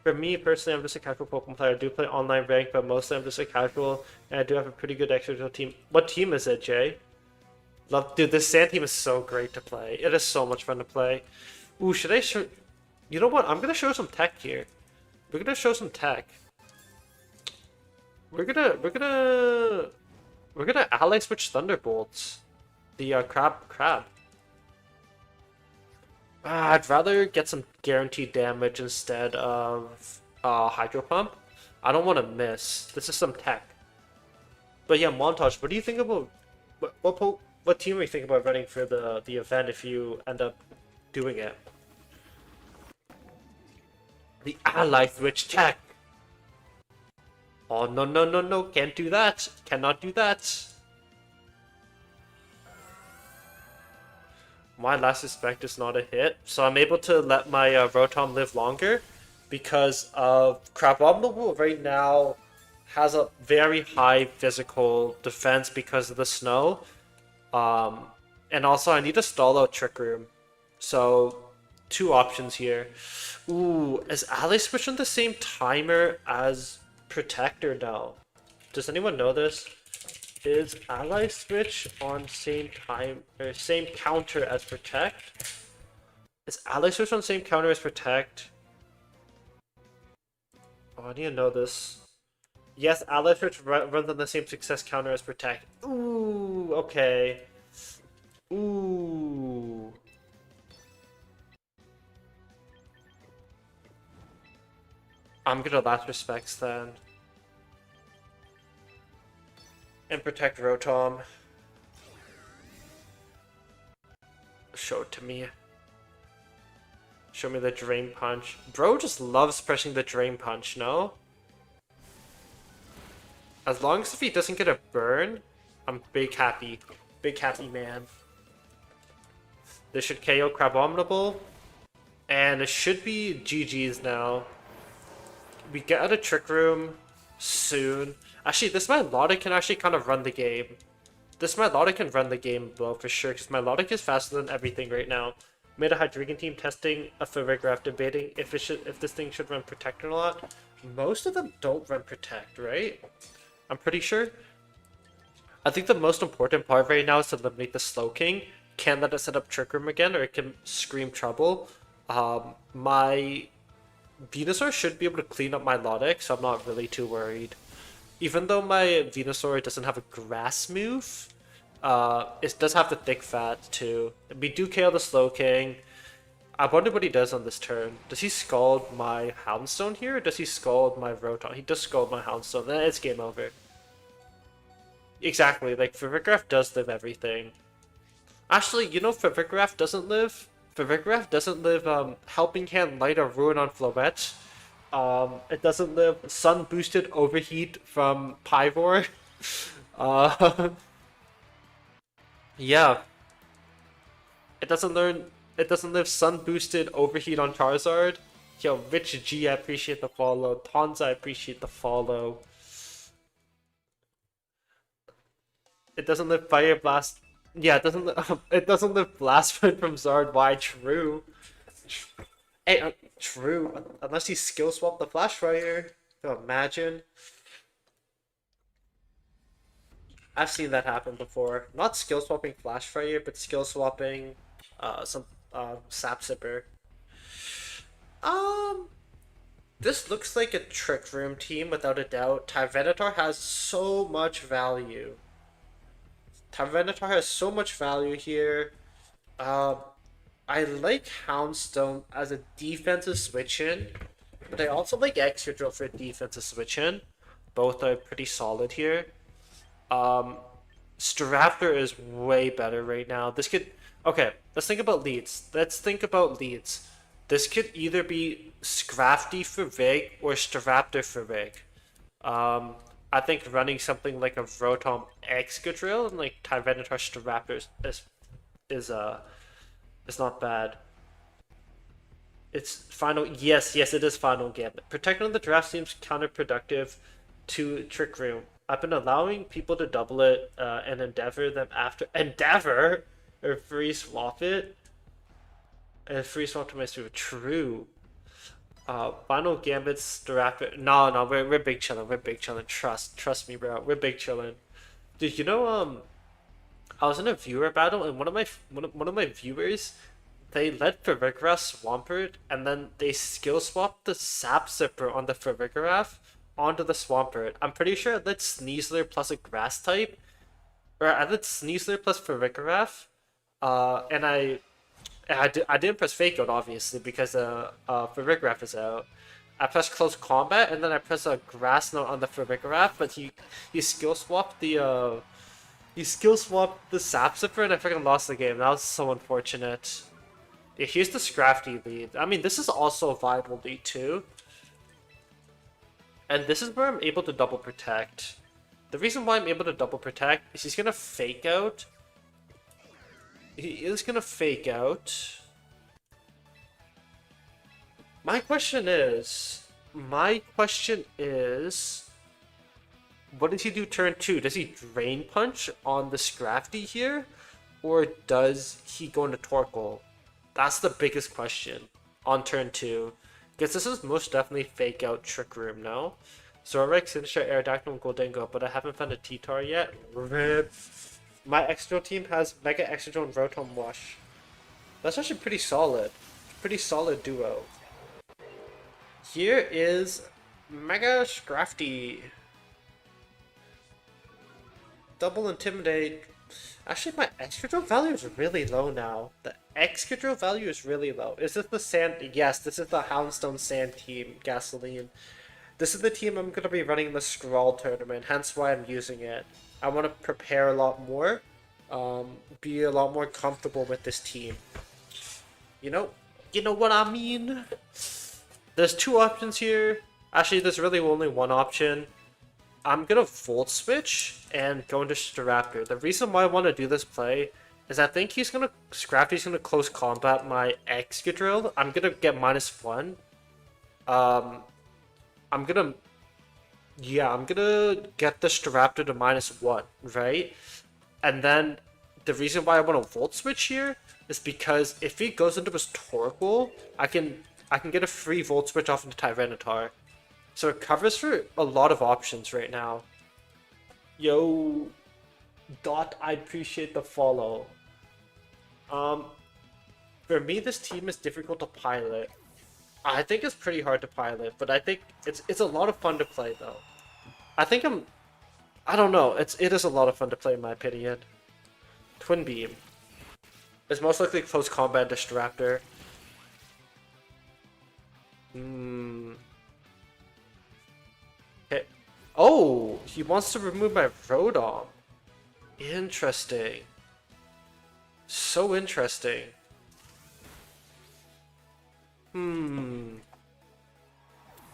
For me, personally, I'm just a casual Pokemon player. I do play online rank, but mostly I'm just a casual, and I do have a pretty good extra team. What team is it, Jay? Dude, this Sand team is so great to play. It is so much fun to play. Ooh, should I show... You know what? I'm gonna show some tech here. We're gonna show some tech. We're gonna ally switch Thunderbolts. The crab. I'd rather get some guaranteed damage instead of Hydro Pump. I don't want to miss. This is some tech. But yeah, Montage. What do you think about what team are you thinking about running for the event if you end up doing it? The ally switch tech. Oh, no, can't do that. Cannot do that. My last respect is not a hit, so I'm able to let my Rotom live longer because Crabominable right now has a very high physical defense because of the snow. And also I need to stall out Trick Room. So, 2 options here. Ooh, is Ally Switch on the same timer as Protector now? Does anyone know this? Is ally switch on same time or same counter as protect? Is ally switch on same counter as protect? Oh, I need to know this. Yes, ally switch runs on the same success counter as protect. Ooh, okay. Ooh. I'm gonna last respects then. And protect Rotom. Show it to me. Show me the Drain Punch. Bro just loves pressing the Drain Punch, no? As long as if he doesn't get a burn, I'm big happy. Big happy man. This should KO Crabominable. And it should be GG's now. We get out of Trick Room soon. Actually, this Milotic can actually kind of run the game. This Milotic can run the game, though, for sure, because Milotic is faster than everything right now. Made a Hydreigon team testing a Farigiraf, debating if this thing should run Protect or not. Most of them don't run Protect, right? I'm pretty sure. I think the most important part right now is to eliminate the Slowking. Can't let it set up Trick Room again, or it can scream trouble. My Venusaur should be able to clean up Milotic, so I'm not really too worried. Even though my Venusaur doesn't have a grass move, it does have the thick fat too. We do KO the Slowking. I wonder what he does on this turn. Does he scald my Houndstone here, or does he scald my Rotom? He does scald my Houndstone, then it's game over. Exactly, like Farigiraf does live everything. Actually, you know Farigiraf doesn't live? Farigiraf doesn't live Helping Hand, Light, or Ruin on Floette. It doesn't live Sun Boosted Overheat from Pyvor. Yeah. It doesn't live Sun Boosted Overheat on Charizard. Yo, Rich G, I appreciate the follow. Tonza, I appreciate the follow. It doesn't live Fire Blast. Yeah, it doesn't live Blast Wind from Zard. Why? True. Hey, true. Unless he skill swap the Flash Fire. Imagine. I've seen that happen before. Not skill swapping Flash Fire, but skill swapping some Sap Sipper. This looks like a Trick Room team without a doubt. Tyranitar has so much value. Tyranitar has so much value here. I like Houndstone as a defensive switch-in, but I also like Excadrill for a defensive switch-in. Both are pretty solid here. Staraptor is way better right now. This could... Okay, let's think about leads. This could either be Scrafty for Vig or Staraptor for Vig. I think running something like a Rotom Excadrill and like Tyranitar Staraptor is not bad. It's final. Yes, it is final Gambit. Protecting on the draft seems counterproductive to Trick Room. I've been allowing people to double it and endeavor them after endeavor or free swap it. And free swap to my super true. Final Gambit's Staraptor. No, we're big chillin'. We're big chillin'. Trust me, bro. We're big chillin'. Dude, you know I was in a viewer battle, and one of my viewers, they let Farigiraf Swampert, and then they skill swapped the Sap Sipper on the Farigiraf onto the Swampert. I'm pretty sure it let Sneasler plus a Grass type, or I let Sneasler plus Farigiraf, and I didn't press Fake Out obviously because Farigiraf is out. I pressed Close Combat, and then I pressed a Grass Note on the Farigiraf, but he skill swapped the Sap Sipper, and I freaking lost the game. That was so unfortunate. Yeah, here's the Scrafty lead. I mean, this is also a viable lead too. And this is where I'm able to double protect. The reason why I'm able to double protect is he's gonna Fake Out. He is gonna Fake Out. My question is, what does he do turn 2? Does he Drain Punch on the Scrafty here? Or does he go into Torkoal? That's the biggest question on turn 2. Because this is most definitely Fake Out Trick Room, no? Zorrex, Sinister, Aerodactyl, and Goldingo, but I haven't found a T-Tar yet. RIP. My Excadrill team has Mega Excadrill and Rotom Wash. That's actually pretty solid. Pretty solid duo. Here is Mega Scrafty. Double Intimidate. Actually, my Excadrill value is really low now. The Excadrill value is really low. Is this the Sand? Yes, this is the Houndstone Sand team, Gasoline. This is the team I'm going to be running the Scrawl tournament, hence why I'm using it. I want to prepare a lot more, be a lot more comfortable with this team. You know what I mean? There's two options here. Actually, there's really only one option. I'm going to Volt Switch and go into Staraptor. The reason why I want to do this play is I think Scrafty's going to close combat my Excadrill. I'm going to get -1. I'm gonna get the Staraptor to -1, right? And then the reason why I want to Volt Switch here is because if he goes into his Torkoal, I can get a free Volt Switch off into Tyranitar. So it covers for a lot of options right now. Yo, Dot, I appreciate the follow. For me, this team is difficult to pilot. I think it's pretty hard to pilot, but I think it's a lot of fun to play though. I don't know, it is a lot of fun to play in my opinion. Twin Beam. It's most likely close combat to Staraptor. Okay. Oh, he wants to remove my Rotom. Interesting. So interesting.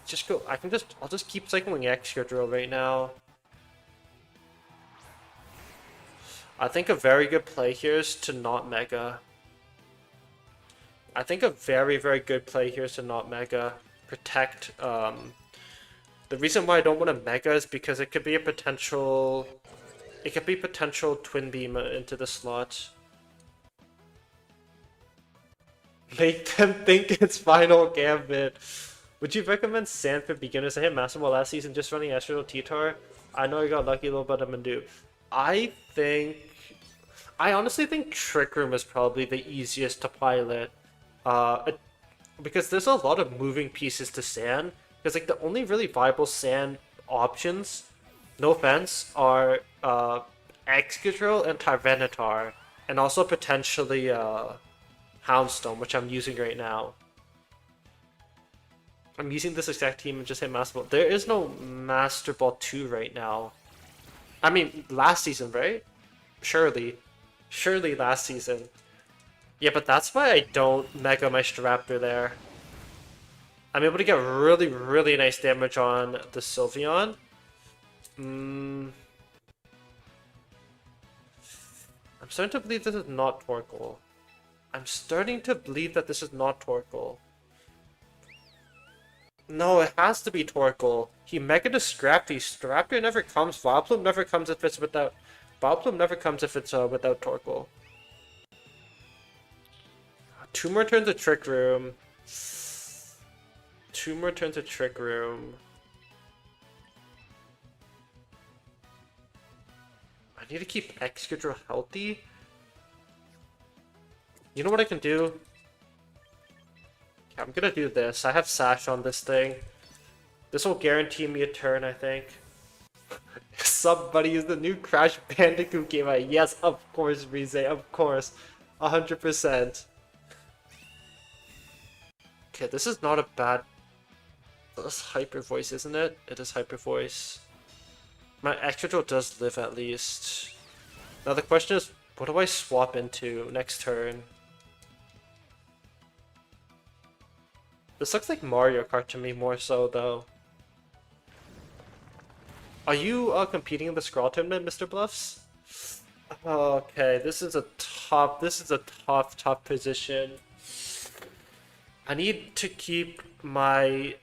Just go. I'll just keep cycling Excadrill right now. I think a very good play here is to not Mega. I think a very, very good play here is to not Mega. Protect, the reason why I don't want to Mega is because it could be a potential... It could be potential Twin Beam into the slot. Make them think it's Final Gambit. Would you recommend Sand for beginners? I hit Master Ball last season just running Astral T-Tar. I know I got lucky a little, but I'm gonna do. I honestly think Trick Room is probably the easiest to pilot. Because there's a lot of moving pieces to Sand. Because like the only really viable Sand options, no offense, are Excadrill and Tyranitar. And also potentially Houndstone, which I'm using right now. I'm using this exact team and just hit Master Ball. There is no Master Ball 2 right now. I mean, last season, right? Surely last season. Yeah, but that's why I don't Mega my Staraptor there. I'm able to get really, really nice damage on the Sylveon. I'm starting to believe this is not Torkoal. I'm starting to believe that this is not Torkoal. No, it has to be Torkoal. He Mega to Scrafty. Staraptor never comes. Vileplume never comes if it's without... Vileplume never comes if it's without Torkoal. 2 more turns of Trick Room. 2 more turns of Trick Room. I need to keep Excadrill healthy. You know what I can do? I'm gonna do this. I have Sash on this thing. This will guarantee me a turn, I think. Somebody is the new Crash Bandicoot game. Yes, of course, Rize, of course. 100%. Okay, this is not a bad... That's Hyper Voice, isn't it? It is Hyper Voice. My Excadrill does live at least. Now the question is, what do I swap into next turn? This looks like Mario Kart to me more so, though. Are you competing in the Scrawl tournament, Mr. Bluffs? Okay, this is a tough position. I need to keep my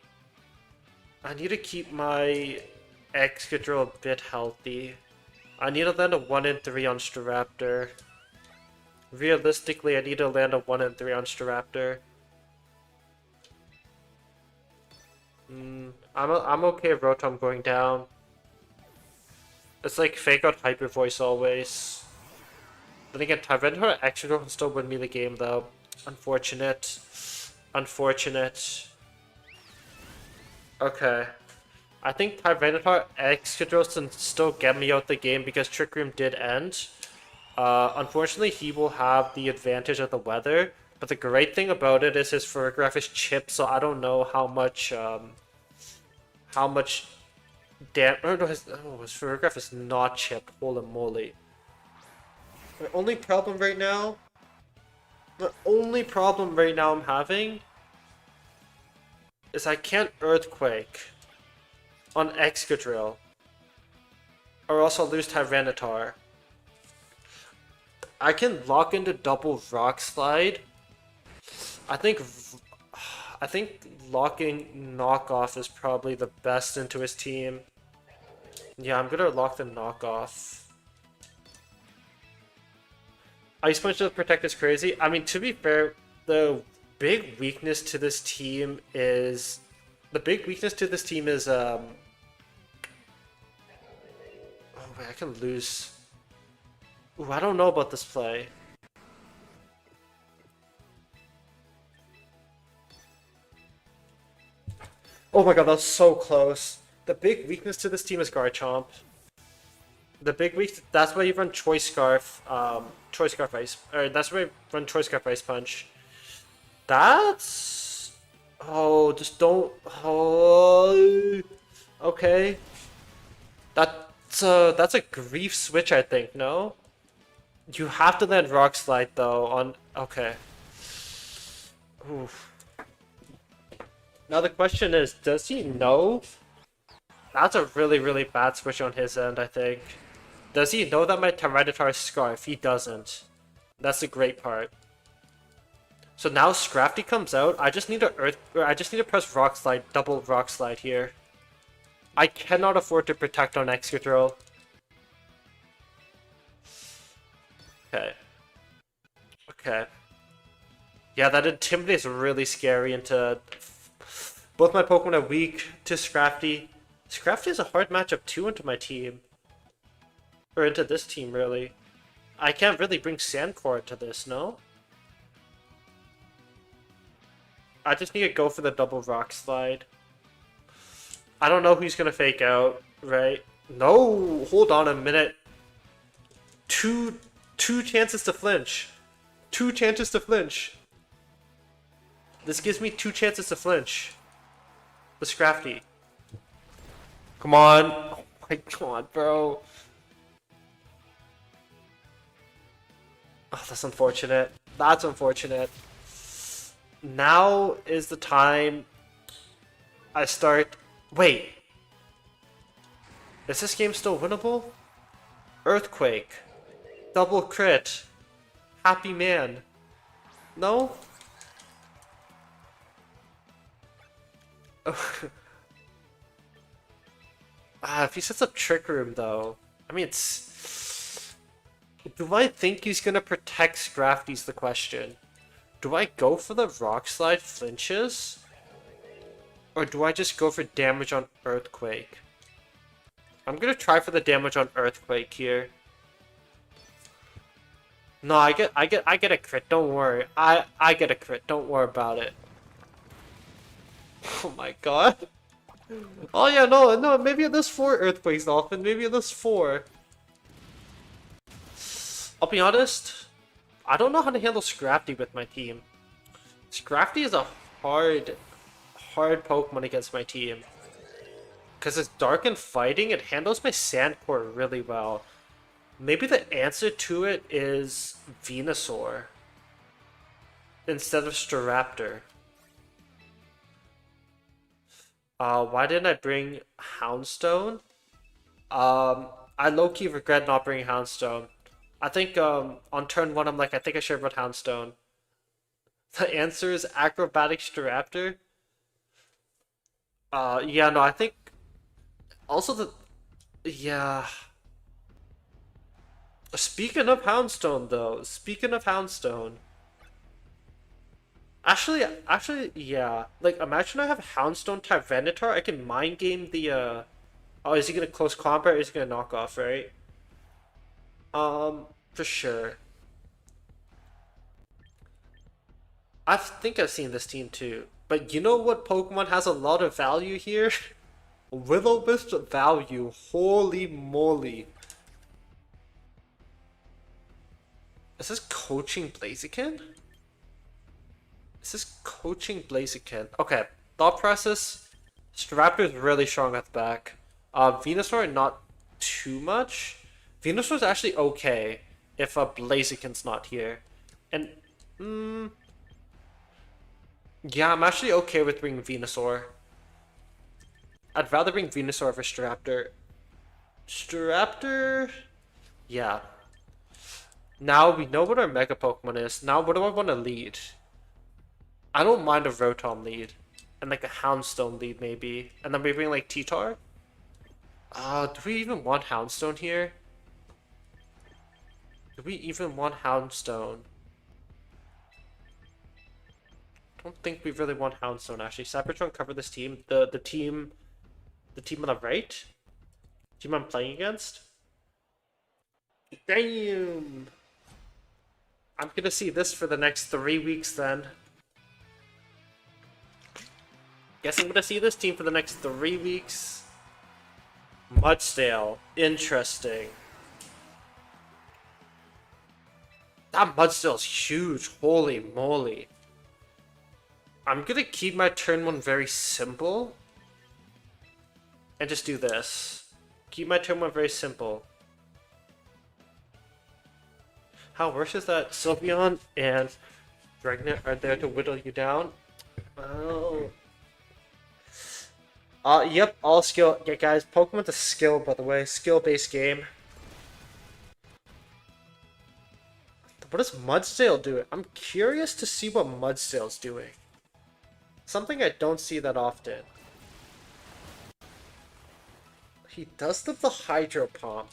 Excadrill a bit healthy. I need to land a 1 in 3 on Staraptor. Realistically, I need to land a 1 in 3 on Staraptor. I'm okay with Rotom going down. It's like fake out hyper voice always. Then again, Tyranitar actually can still win me the game though. Unfortunate. Unfortunate. Okay. I think Tyranitar Excadrill can still get me out the game because Trick Room did end. Unfortunately, he will have the advantage of the weather. But the great thing about it is his Ferrograph is chipped, so I don't know how much damage. Oh, no, his Ferrograph is not chipped. Holy moly! My only problem right now. The only problem right now I'm having is I can't Earthquake on Excadrill, or else I'll lose Tyranitar. I can lock into double Rock Slide. I think locking Knockoff is probably the best into his team. Yeah, I'm gonna lock the Knockoff. Ice Punch to protect is crazy. I mean, to be fair, the big weakness to this team is oh wait, I can lose. Ooh, I don't know about this play. Oh my god, that was so close. The big weakness to this team is Garchomp. That's why you run Choice Scarf, Choice Scarf Ice, or that's why you run Choice Scarf Ice Punch. That's... Oh, just don't... Oh... Okay. That's a Grief switch, I think, no? You have to land Rock Slide, though, on... Okay. Oof. Now the question is, does he know? That's a really, really bad switch on his end, I think. Does he know that my Tyranitar is Scarf? He doesn't. That's the great part. So now Scrafty comes out. I just need to press Rock Slide, double Rock Slide here. I cannot afford to protect on Excadrill. Okay. Okay. Yeah, that Intimidate is really scary into... Both my Pokemon are weak to Scrafty. Scrafty is a hard matchup too into my team. Or into this team, really. I can't really bring Encore into this, no? I just need to go for the double Rock Slide. I don't know who's gonna fake out, right? No! Hold on a minute. Two chances to flinch. 2 chances to flinch. This gives me 2 chances to flinch. The Scrafty. Come on. Oh my god, bro. Oh, that's unfortunate. That's unfortunate. Now is the time I start... Wait. Is this game still winnable? Earthquake. Double crit. Happy man. No? If he sets up Trick Room, though, I mean, it's... Do I think he's gonna protect Scrafty's the question. Do I go for the Rock Slide flinches? Or do I just go for damage on Earthquake? I'm gonna try for the damage on Earthquake here. No, I get a crit, don't worry. I get a crit, don't worry about it. Oh my god. Oh yeah, no, maybe it does 4 Earthquakes, Dolphin. Maybe it does 4. I'll be honest, I don't know how to handle Scrafty with my team. Scrafty is a hard Pokemon against my team. Because it's dark and fighting, it handles my Sandcore really well. Maybe the answer to it is Venusaur instead of Staraptor. Why didn't I bring Houndstone? I low-key regret not bringing Houndstone. I think on turn 1 I'm like, I think I should have brought Houndstone. The answer is Acrobatic Staraptor. Yeah, no, I think... Also the... Yeah... Speaking of Houndstone, though. Speaking of Houndstone. Actually, yeah. Like, imagine I have Houndstone type Venator. I can mind game the. Oh, is he gonna close combat or is he gonna knock off? Right. For sure. I think I've seen this team too. But you know what Pokemon has a lot of value here? Will-O-Wisp value. Holy moly. Is this coaching Blaziken? Is this coaching Blaziken? Okay, thought process. Raptor's really strong at the back. Venusaur not too much. Venusaur's actually okay if Blaziken's not here. And yeah, I'm actually okay with bringing Venusaur. I'd rather bring Venusaur over Staraptor. Staraptor, yeah. Now we know what our Mega Pokemon is. Now what do I want to lead? I don't mind a Rotom lead. And like a Houndstone lead maybe. And then we bring like T-Tar. Do we even want Houndstone here? Do we even want Houndstone? I don't think we really want Houndstone actually. Cybertron cover this team. The team on the right? Team I'm playing against? Damn! I'm gonna see this for the next 3 weeks then. Guess I'm gonna see this team for the next 3 weeks. Mudsdale. Interesting. That Mudsdale's huge. Holy moly. I'm gonna keep my turn one very simple. And just do this. Keep my turn one very simple. How worse is that Sylveon and Dragnet are there to whittle you down? Oh. Yep, all skill. Yeah, guys, Pokemon's a skill, by the way. Skill-based game. What is Mudsdale doing? I'm curious to see what Mudsdale's doing. Something I don't see that often. He does the Hydro Pump.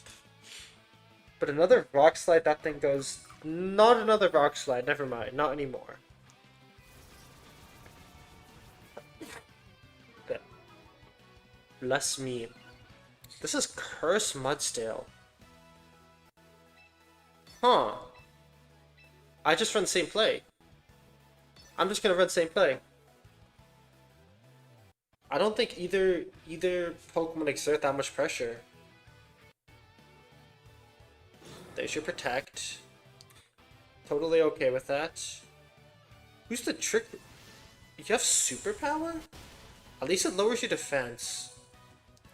But another Rock Slide, that thing goes... Not another Rock Slide, never mind. Not anymore. Bless me. This is Curse Mudsdale. Huh. I just run the same play. I'm just gonna run the same play. I don't think either Pokemon exert that much pressure. There's your Protect. Totally okay with that. Who's the trick? You have Superpower? At least it lowers your defense.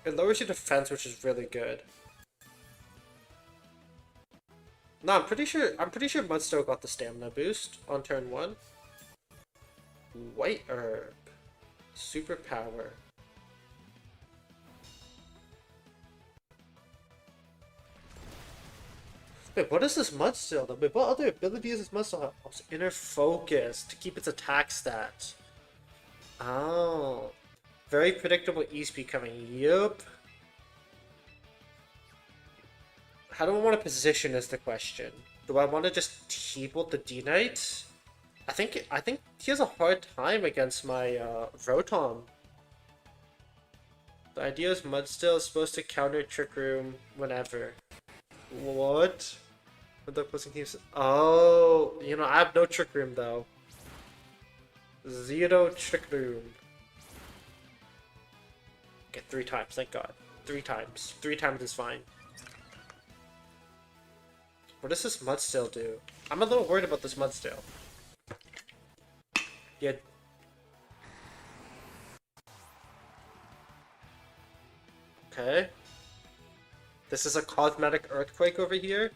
It lowers your defense, which is really good. No, I'm pretty sure Mudstone got the stamina boost on turn 1. White Herb. Superpower. Wait, what is this Mudstone though? Wait, what other ability is this Mudstone have? Oh, it's Inner Focus to keep its attack stat. Oh. Very predictable E-Speed coming. Yup. How do I want to position is the question. Do I want to just T-Bolt the D-Knight? I think he has a hard time against my Rotom. The idea is Mudstone is supposed to counter Trick Room whenever. What? With the opposing teams. Oh, you know, I have no Trick Room though. Zero Trick Room. Get 3 times, thank God. 3 times. 3 times is fine. What does this Mudstale do? I'm a little worried about this Mudstale. Yeah. Okay. This is a cosmetic earthquake over here.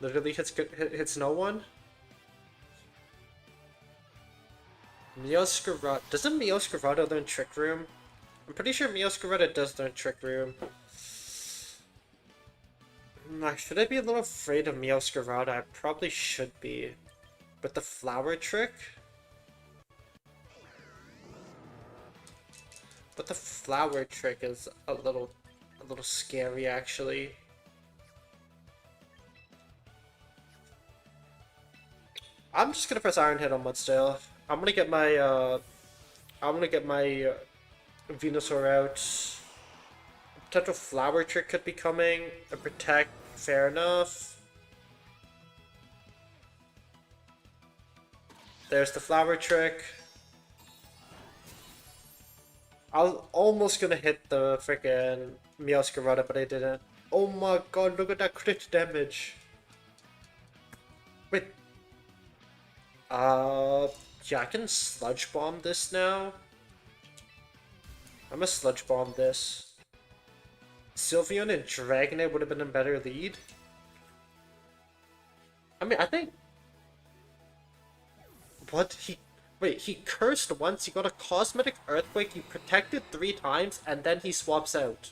Literally hits no one. Meowscarada. Doesn't Meowscarada learn Trick Room? I'm pretty sure Meowscarada does learn Trick Room. Should I be a little afraid of Meowscarada? I probably should be. But the Flower Trick? But the Flower Trick is a little scary actually. I'm just gonna press Iron Head on Mudstale. I'm gonna get my Venusaur out. Potential flower trick could be coming. A protect, fair enough. There's the flower trick. I was almost gonna hit the freaking Meowscarada, but I didn't. Oh my god, look at that crit damage. Wait. Yeah, I can Sludge Bomb this now. I'm gonna Sludge Bomb this. Sylveon and Dragonite would have been a better lead. I mean, I think... What? Wait, he cursed once, he got a Cosmetic Earthquake, he protected 3 times, and then he swaps out.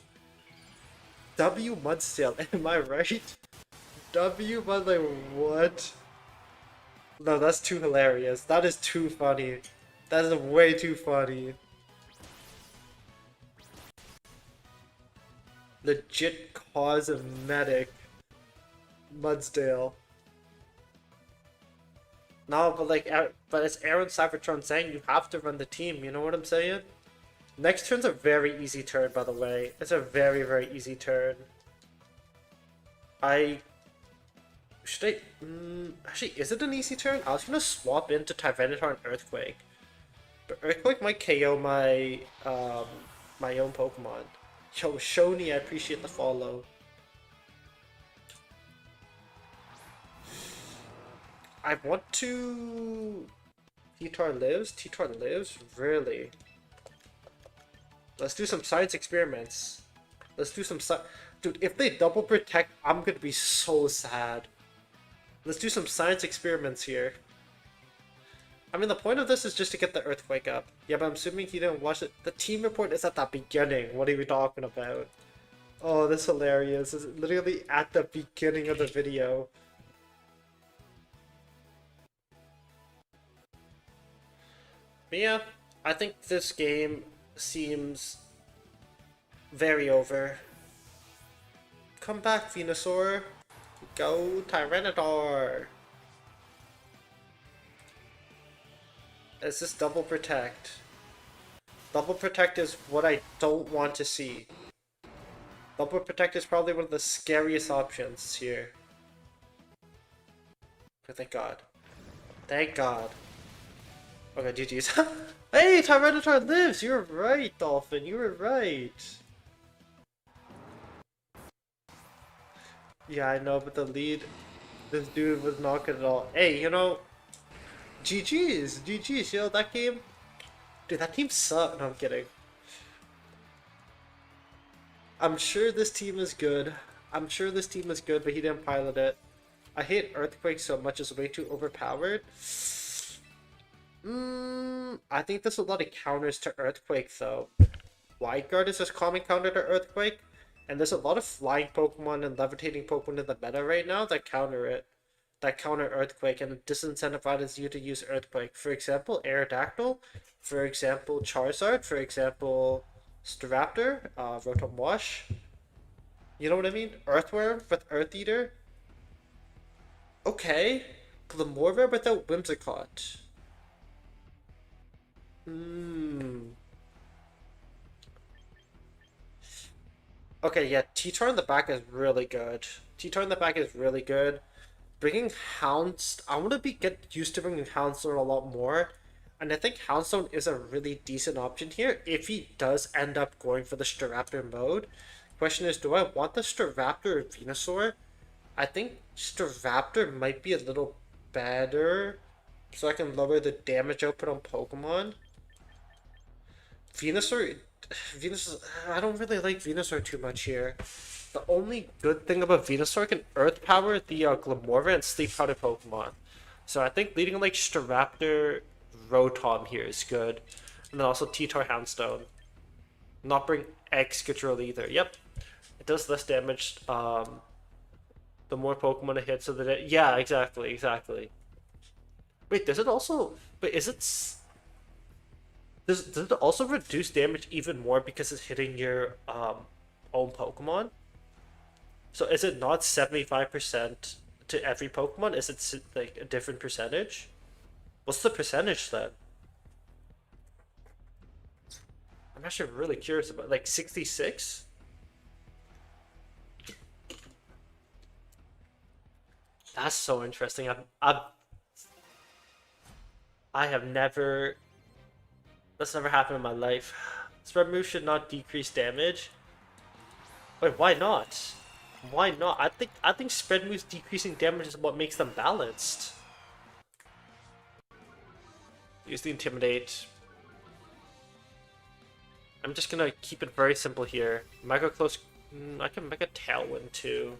W Mudsail, am I right? W Mud, like, what? No, that's too hilarious. That is too funny. That is way too funny. Legit cosmetic Mudsdale. No, but like, but it's Aaron Cybertron saying you have to run the team, you know what I'm saying? Next turn's a very easy turn, by the way. It's a very, very easy turn. Should I... actually, is it an easy turn? I was gonna swap into Tyranitar and Earthquake. But Earthquake might KO my, my own Pokemon. Yo, Shoni, I appreciate the follow. I want to... T-Tar lives? T-Tar lives? Really? Let's do some science experiments. Let's do some Dude, if they double protect, I'm gonna be so sad. Let's do some science experiments here. I mean, the point of this is just to get the Earthquake up. Yeah, but I'm assuming he didn't watch it. The team report is at the beginning. What are we talking about? Oh, this is hilarious. It's literally at the beginning of the video. But yeah, I think this game seems very over. Come back, Venusaur. Go, Tyranitar. Is this double protect? Double protect is what I don't want to see. Double protect is probably one of the scariest options here. But thank God. Thank God. Okay, GG's. Hey, Tyranitar lives! You were right, Dolphin. You were right. Yeah, I know, but the lead, this dude was not good at all. Hey, you know, GG's, you know, that game, dude, that team sucked. No, I'm kidding. I'm sure this team is good. I'm sure this team is good, but he didn't pilot it. I hate Earthquake so much, it's way too overpowered. I think there's a lot of counters to Earthquake, though. Wide Guard is just common counter to Earthquake. And there's a lot of flying Pokemon and levitating Pokemon in the meta right now that counter it. That counter Earthquake and disincentivize you to use Earthquake. For example, Aerodactyl. For example, Charizard. For example, Staraptor. Rotom Wash. You know what I mean? Earthworm with Earth Eater. Okay. Glamorva without Whimsicott. Okay, yeah, T-Tar in the back is really good. T-Tar in the back is really good. Bringing Houndstone, I want to get used to bringing Houndstone a lot more. And I think Houndstone is a really decent option here if he does end up going for the Staraptor mode. Question is, do I want the Staraptor or Venusaur? I think Staraptor might be a little better so I can lower the damage output on Pokemon. Venusaur, I don't really like Venusaur too much here. The only good thing about Venusaur can Earth Power the Glamorva and Sleep Powder Pokemon. So I think leading like Staraptor, Rotom here is good. And then also T-Tar Houndstone. Not bring Excadrill either. Yep. It does less damage the more Pokemon it hits, so that it... Yeah, exactly. Wait, does it also... Wait, is it... Does it also reduce damage even more because it's hitting your own Pokemon? So is it not 75% to every Pokemon? Is it like a different percentage? What's the percentage then? I'm actually really curious about like 66. That's so interesting. I have never. That's never happened in my life. Spread move should not decrease damage. Wait, why not? Why not? I think spread moves decreasing damage is what makes them balanced. Use the intimidate. I'm just gonna keep it very simple here. Mega close. I can make a tailwind too.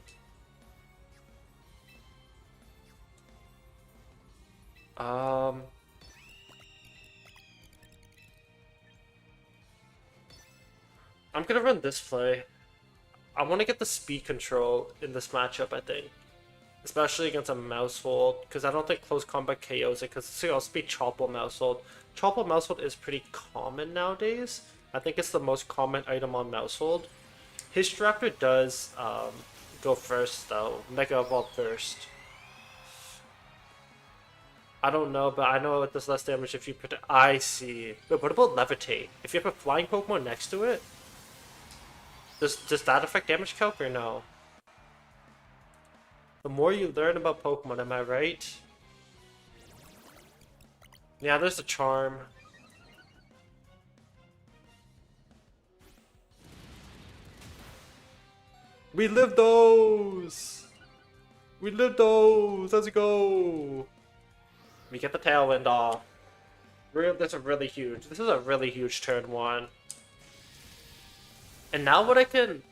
Um. I'm gonna run this play. I want to get the speed control in this matchup, I think. Especially against a mouse hold, because I don't think close combat KOs it, because it's also be Chopple mouse hold. Chopple mouse hold is pretty common nowadays. I think it's the most common item on mouse hold. His Raptor does go first though. Mega Evolve first. I don't know, but I know it does less damage if you protect. I see. But what about Levitate? If you have a flying Pokemon next to it, does that affect damage calc or no? The more you learn about Pokemon, am I right? Yeah, there's a charm. We live those! We live those! Let's go! We get the tailwind off. This is a really huge turn one. And now what I can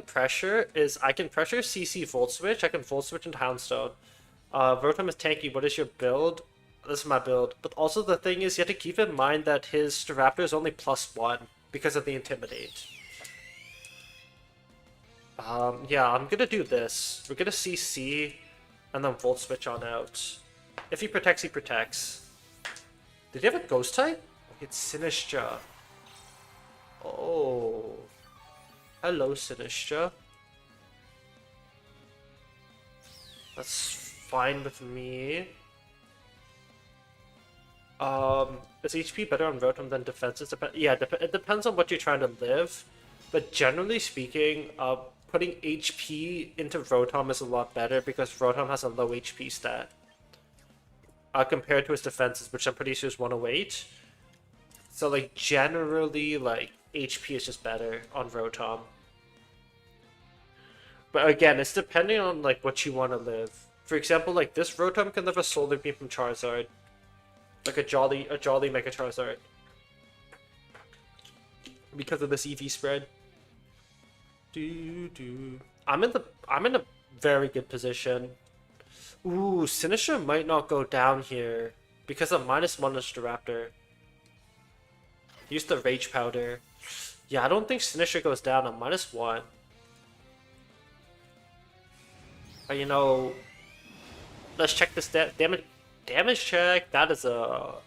pressure is I can pressure CC Volt Switch, I can Volt Switch into Houndstone. Rotom is tanky, what is your build? This is my build. But also the thing is you have to keep in mind that his Staraptor is only +1 because of the Intimidate. Yeah, I'm gonna do this. We're gonna CC and then Volt Switch on out. If he protects, he protects. Did he have a Ghost type? It's Sinistra. Oh. Hello, Sinistra. That's fine with me. Is HP better on Rotom than defenses? Yeah, it depends on what you're trying to live. But generally speaking, putting HP into Rotom is a lot better because Rotom has a low HP stat. Compared to his defenses, which I'm pretty sure is 108. So, like, generally, like, HP is just better on Rotom. But again, it's depending on, like, what you want to live. For example, like, this Rotom can live a Solar Beam from Charizard. Like a Jolly Mega Charizard. Because of this EV spread. I'm in a very good position. Ooh, Sinistra might not go down here because of -1 is Staraptor. Use the Rage Powder. Yeah, I don't think Sinistra goes down on -1. But you know, let's check this damage check. That's a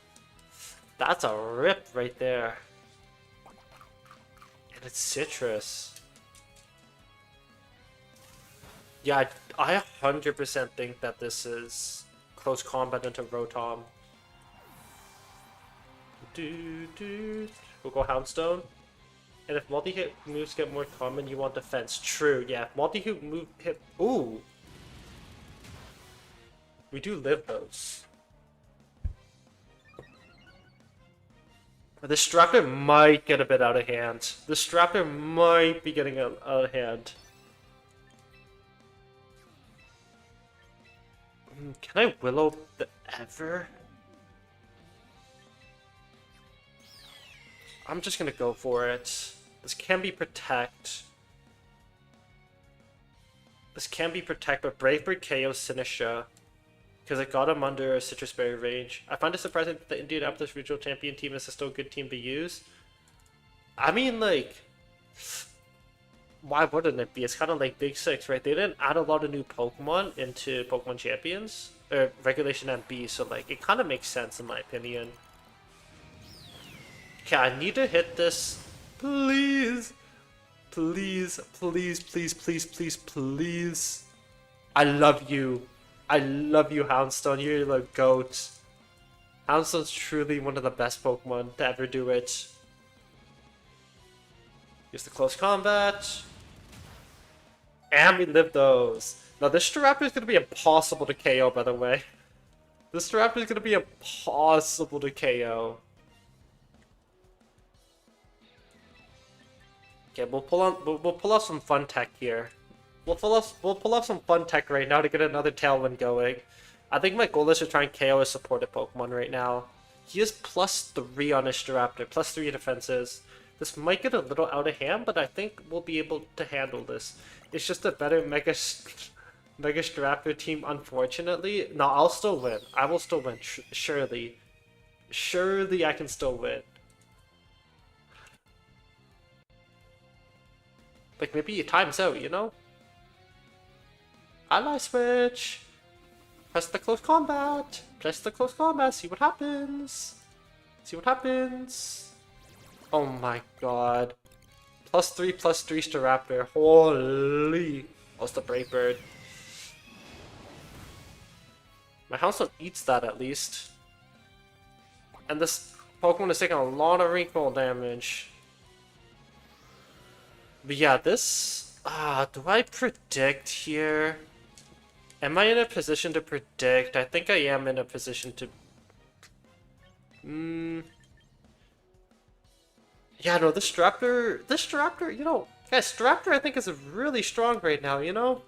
rip right there. And it's Citrus. Yeah, I 100% think that this is close combat into Rotom. We'll go Houndstone. And if multi-hit moves get more common, you want defense. True, yeah. Multi-hit move hit. Ooh! We do live those. The Staraptor might get a bit out of hand. The Staraptor might be getting out of hand. Can I Willow the Ever? I'm just gonna go for it. This can be Protect. But Brave Bird KOs Sinistra. Because I got him under a Citrus Berry range. I find it surprising that the Indianapolis Regional Champion team is still a good team to use. I mean, like, why wouldn't it be? It's kind of like Big Six, right? They didn't add a lot of new Pokemon into Pokemon Champions, or Regulation MB, so like, it kind of makes sense in my opinion. Okay, I need to hit this. Please. Please, please, please, please, please, please. I love you. I love you, Houndstone. You're the GOAT. Houndstone's truly one of the best Pokemon to ever do it. Use the close combat. And we live those. Now this Staraptor is going to be impossible to KO, by the way. This Staraptor is going to be impossible to KO. Okay, we'll pull off some fun tech here. We'll pull off some fun tech right now to get another Tailwind going. I think my goal is to try and KO his supported Pokemon right now. He is +3 on his Staraptor, +3 defenses. This might get a little out of hand, but I think we'll be able to handle this. It's just a better Mega Staraptor team, unfortunately. No, I'll still win. I will still win, surely. Surely I can still win. Like, maybe it times out, you know? Ally switch! Press the close combat! Press the close combat, see what happens! See what happens! Oh my god. +3, +3 Staraptor. Holy! Oh, it's the Brave Bird. My Houndstone eats that at least. And this Pokemon is taking a lot of recoil damage. But yeah, this... do I predict here? Am I in a position to predict? I think I am in a position to... Yeah, no, this Staraptor, you know... Guys, Staraptor I think is really strong right now, you know?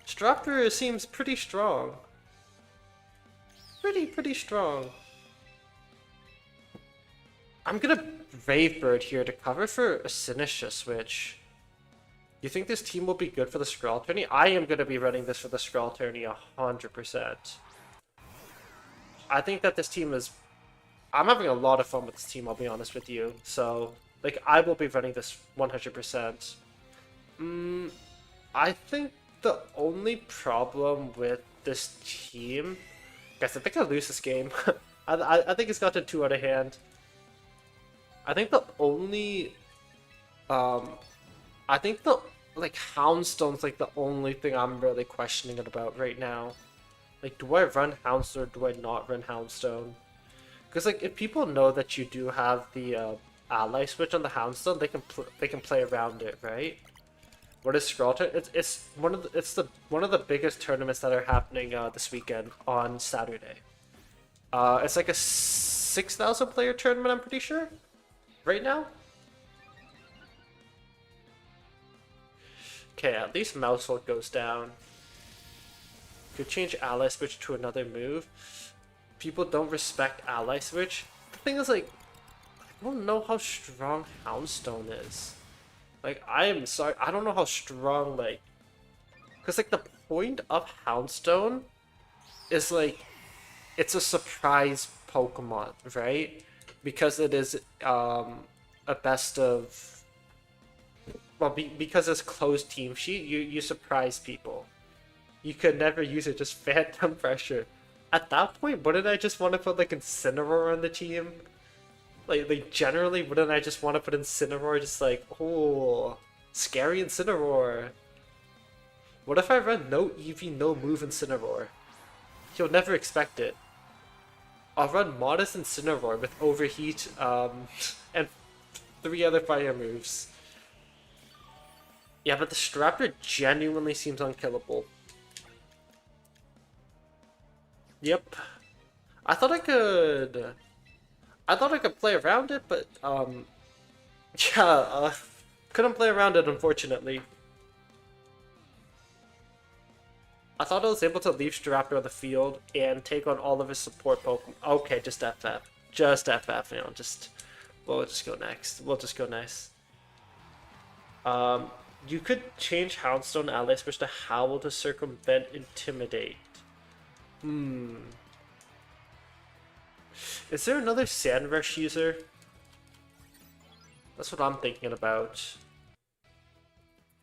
Staraptor seems pretty strong. Pretty strong. I'm gonna Brave Bird here to cover for a Sinistcha switch. You think this team will be good for the Scroll Tourney? I am gonna be running this for the Scroll Tourney 100%. I think that this team is... I'm having a lot of fun with this team, I'll be honest with you. So, like, I will be running this 100%. I think the only problem with this team... Guys, I think I lose this game. I think it's gotten too out of hand. I think the only... I think the... Like, Houndstone's like the only thing I'm really questioning it about right now. Like, do I run Houndstone or do I not run Houndstone? Because, like, if people know that you do have the ally switch on the Houndstone, they can play around it, right? What is Scroll Tournament? It's one of the biggest tournaments that are happening this weekend on Saturday. It's like a 6,000 player tournament, I'm pretty sure, right now. Okay, at least Mousehold goes down. Could change ally switch to another move. People don't respect ally switch. The thing is, like, I don't know how strong Houndstone is. Like, I am sorry, I don't know how strong, like... Because, like, the point of Houndstone is, like, it's a surprise Pokemon, right? Because it is, a best of... Well, because it's closed team sheet, you surprise people. You could never use it, just Phantom Pressure. At that point, wouldn't I just want to put, like, Incineroar on the team? Like generally, wouldn't I just want to put Incineroar just like, oh, scary Incineroar? What if I run no EV, no move Incineroar? He'll never expect it. I'll run Modest Incineroar with Overheat, and 3 other fire moves. Yeah, but the Staraptor genuinely seems unkillable. Yep. I thought I could play around it, but, yeah, couldn't play around it, unfortunately. I thought I was able to leave Staraptor on the field and take on all of his support Pokemon. Okay, just FF. Just FF, you know, we'll just go next. We'll just go next. You could change Houndstone ally switch to Howl to circumvent Intimidate. Is there another Sand Rush user? That's what I'm thinking about.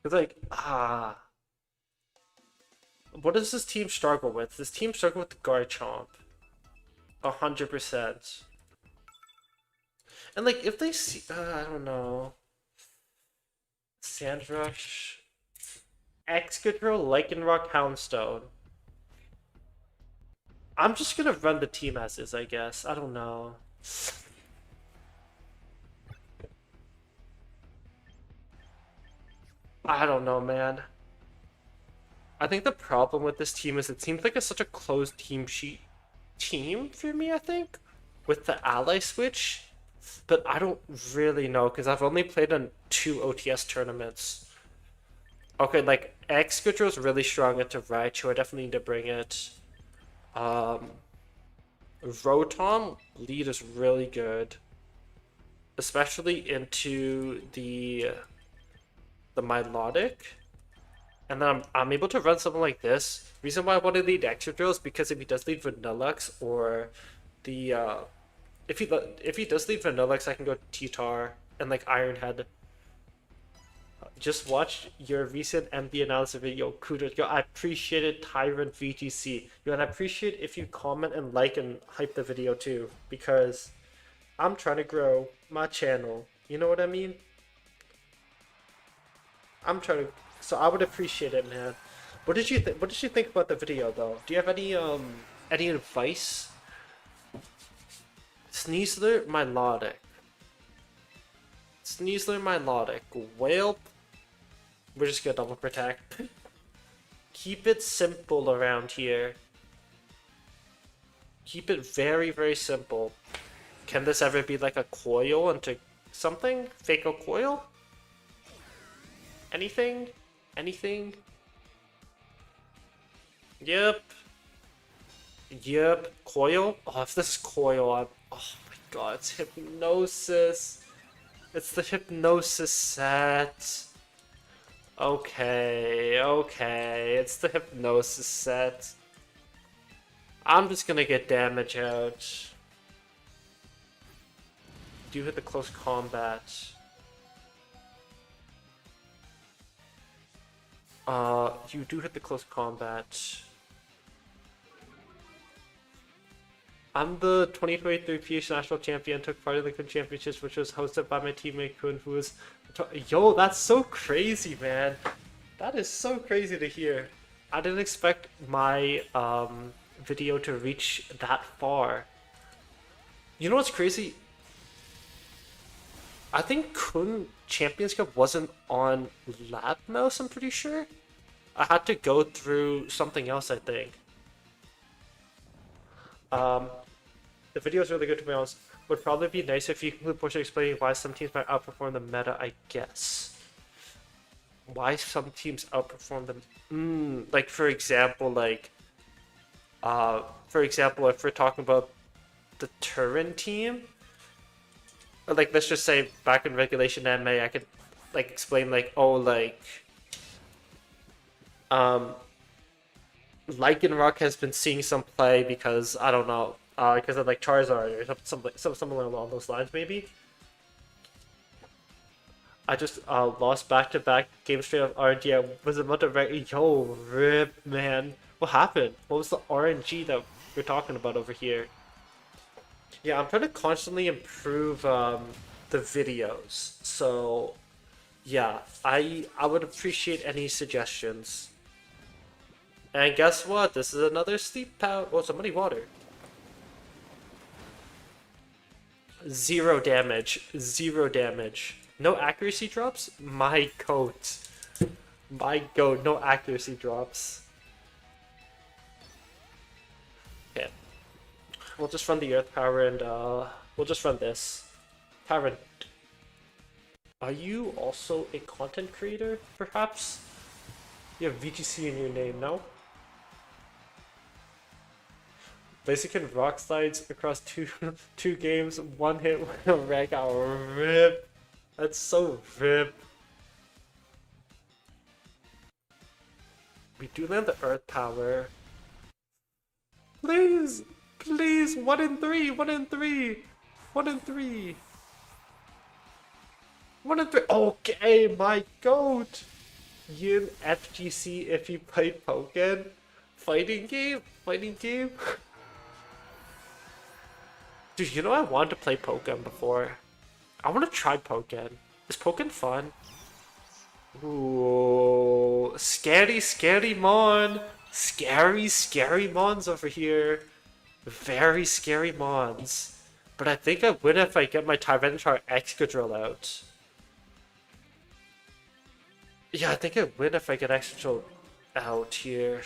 It's like, what does this team struggle with? This team struggle with the Garchomp. 100%. And like, if they see, I don't know. Sand Rush. Excadrill, Lycanroc, Houndstone. I'm just gonna run the team as is, I guess. I don't know. I don't know, man. I think the problem with this team is it seems like it's such a closed team for me, I think, with the ally switch. But I don't really know because I've only played in 2 OTS tournaments. Okay, like X is really strong into Raichu. I definitely need to bring it. Um, Rotom lead is really good, especially into the Milotic. And then I'm able to run something like this. Reason why I want to lead extra drills because if he does lead Vanillux or the if he does lead Vanillux, I can go T-Tar and like Iron Head. Just watch your recent MD analysis video. Kudos. Yo, I appreciate it, Tyrant VGC. Yo, and I appreciate if you comment and like and hype the video too, because I'm trying to grow my channel. You know what I mean? I'm trying to, so I would appreciate it, man. What did you think? What did you think about the video, though? Do you have any advice? Sneasler, Milotic. Sneasler, Milotic. Whale. We're just gonna double protect. Keep it simple around here. Keep it very, very simple. Can this ever be like a coil into something? Fake a coil? Anything? Anything? Yep. Yep. Coil? Oh, if this is coil, I'm... Oh my god, it's hypnosis. It's the hypnosis set. Okay, okay. It's the hypnosis set. I'm just gonna get damage out. Do hit the close combat. You do hit the close combat. I'm the 2023 PH National Champion, took part in the Kun Championships, which was hosted by my teammate Kun, who was... Yo, that's so crazy, man. That is so crazy to hear. I didn't expect my video to reach that far. You know what's crazy? I think Kun Champions Cup wasn't on Lab Mouse, I'm pretty sure. I had to go through something else, I think. The video is really good, to be honest. Would probably be nice if you include portion explaining why some teams might outperform the meta, I guess. Why some teams outperform them? Like for example, if we're talking about the Turin team, or like let's just say back in regulation anime, I could like explain like, oh, like Lycanroc has been seeing some play because I don't know, because of like Charizard or something along those lines, maybe. I just lost back-to-back games straight of RNG. I was about to yo, rip, man. What happened? What was the RNG that we're talking about over here? Yeah, I'm trying to constantly improve the videos. So, yeah, I would appreciate any suggestions. And guess what? This is another sleep powder. Oh, it's a muddy water. 0 damage. 0 damage. No accuracy drops? My goat. My goat, no accuracy drops. Okay. We'll just run the earth power and we'll just run this. Tyrant. Are you also a content creator, perhaps? You have VGC in your name, no? Blaziken rock slides across two games, 1 hit with a rank out. Rip. That's so rip. We do land the earth power. Please! Please! 1 in 3! 1 in 3! 1 in 3! 1 in 3! Okay, my goat! Yin FGC if you played Pokken. Fighting game? Fighting game? Dude, you know I wanted to play Pokken before. I want to try Pokken. Is Pokken fun? Ooh, scary, scary Mon. Scary, scary Mons over here. Very scary mons. But I think I win if I get my Tyranitar Excadrill out. Yeah, I think I win if I get Excadrill out here.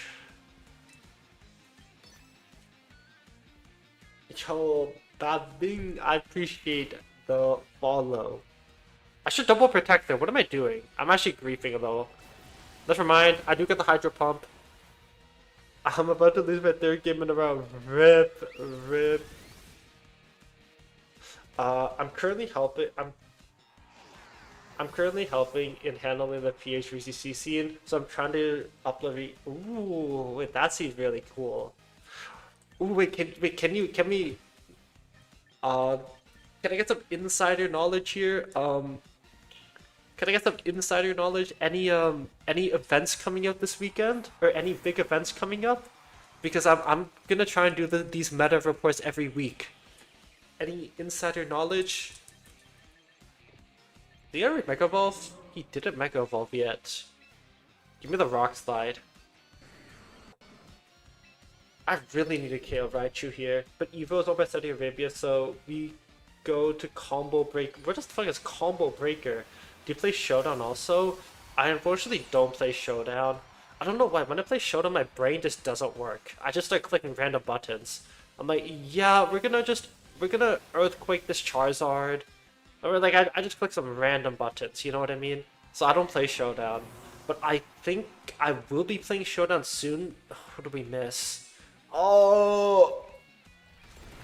Yo, that thing, I appreciate the follow. I should double protect there. What am I doing? I'm actually griefing a little. Never mind, I do get the Hydro Pump. I'm about to lose my third game in a row. Rip, rip. I'm currently helping. I'm currently helping in handling the PH3CC scene, so I'm trying to uplevel. Ooh, wait, that seems really cool. Ooh, wait, can we, uh, can I get some insider knowledge here? Can I get some insider knowledge? Any events coming up this weekend, or any big events coming up? Because I'm gonna try and do these meta reports every week. Any insider knowledge? Did he ever Mega Evolve? He didn't Mega Evolve yet. Give me the Rock Slide. I really need a KO Raichu here, but Evo is over by Saudi Arabia, so we go to Combo Break. What the fuck is Combo Breaker? Do you play Showdown also? I unfortunately don't play Showdown. I don't know why. When I play Showdown, my brain just doesn't work. I just start clicking random buttons. I'm like, yeah, we're gonna Earthquake this Charizard. Or like, I just click some random buttons, you know what I mean? So I don't play Showdown. But I think I will be playing Showdown soon. What did we miss? Oh!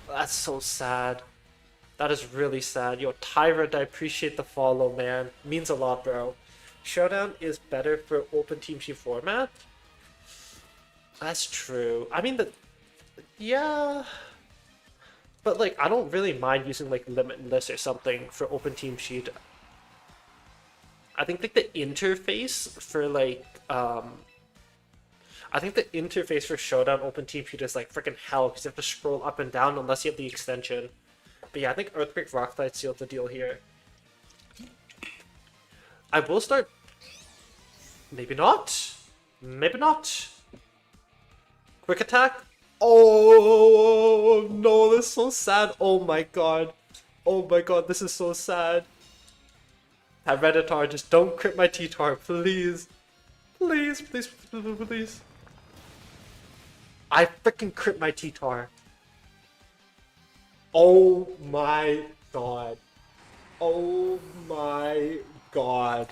That's so sad. That is really sad. Yo, Tyrant, I appreciate the follow, man. Means a lot, bro. Showdown is better for open team sheet format? That's true. I mean, yeah... But like, I don't really mind using like Limitless or something for open team sheet. I think like the interface for like I think the interface for Showdown open team sheet is like freaking hell because you have to scroll up and down unless you have the extension. But yeah, I think Earthquake Rock Slide sealed the deal here. I will start. Maybe not. Maybe not. Quick attack. Oh no, this is so sad. Oh my god. Oh my god, this is so sad. Tyranitar, just don't crit my T-Tar, please. Please, please, please, please. I freaking crit my T-Tar. Oh my god. Oh my god.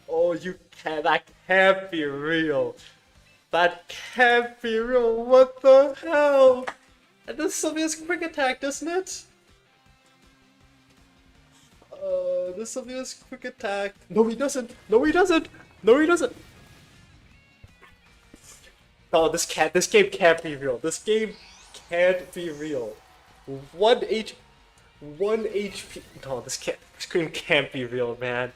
Oh, you can't, that can't be real. That can't be real. What the hell? And this Sylvia's quick attack, doesn't it? This Sylvia's quick attack. No, he doesn't. No, he doesn't. No, he doesn't. Oh, this game can't be real. This game can't be real. 1 HP. No, this game can't be real, man.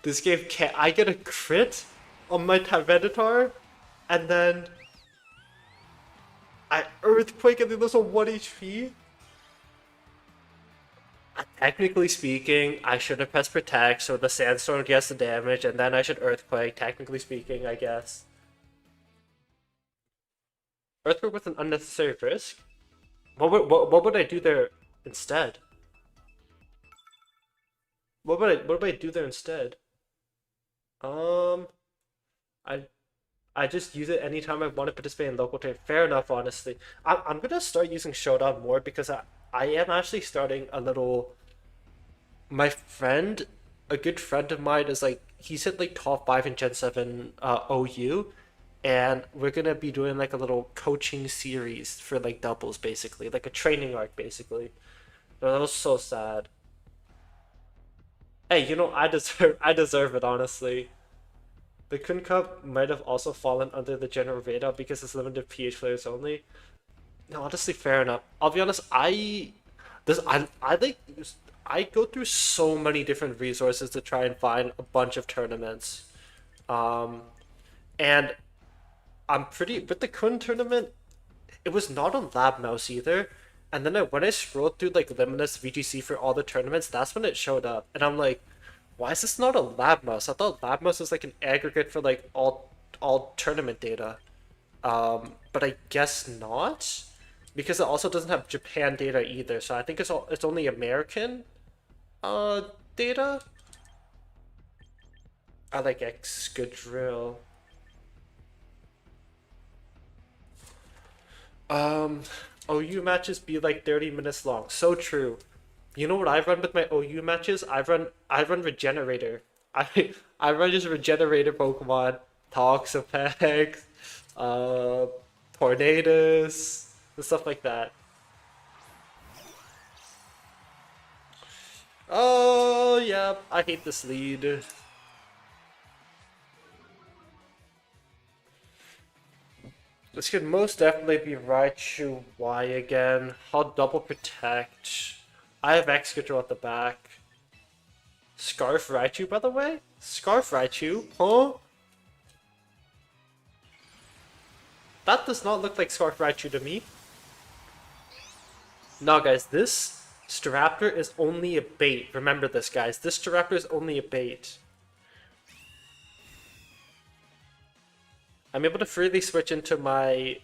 This game can't. I get a crit on my Tyranitar. And then I Earthquake and then there's a 1 HP. Technically speaking, I should have pressed Protect so the Sandstorm gets the damage, and then I should Earthquake, technically speaking, I guess. Earthquake with an unnecessary risk? What would I do there instead? What would I do there instead? I just use it anytime I want to participate in local trade. Fair enough, honestly. I'm gonna start using Showdown more because I am actually starting a little. My friend, a good friend of mine, is like he's hit like top 5 in Gen 7 OU, and we're gonna be doing like a little coaching series for like doubles, basically, like a training arc, basically. That was so sad. Hey, you know I deserve it, honestly. The Kun Cup might have also fallen under the general radar because it's limited PH players only. No, honestly, fair enough. I'll be honest, I like I go through so many different resources to try and find a bunch of tournaments. And I'm pretty with the Kun tournament, it was not on Lab Mouse either. And then when I scrolled through like Limitless VGC for all the tournaments, that's when it showed up. And I'm like, why is this not a Lab Mouse? I thought Lab Mouse was like an aggregate for like all tournament data. but I guess not. Because it also doesn't have Japan data either, so I think it's only American data. I like Excadrill. OU matches be like 30 minutes long. So true. You know what I run with my OU matches? I run Regenerator. I run just Regenerator Pokemon, Toxapex, uh, Tornadus, and stuff like that. Oh yeah, I hate this lead. This could most definitely be Raichu Y again. I'll double protect. I have Excadrill at the back. Scarf Raichu, by the way? Scarf Raichu? Huh? That does not look like Scarf Raichu to me. No, guys, this Staraptor is only a bait. Remember this, guys. This Staraptor is only a bait. I'm able to freely switch into my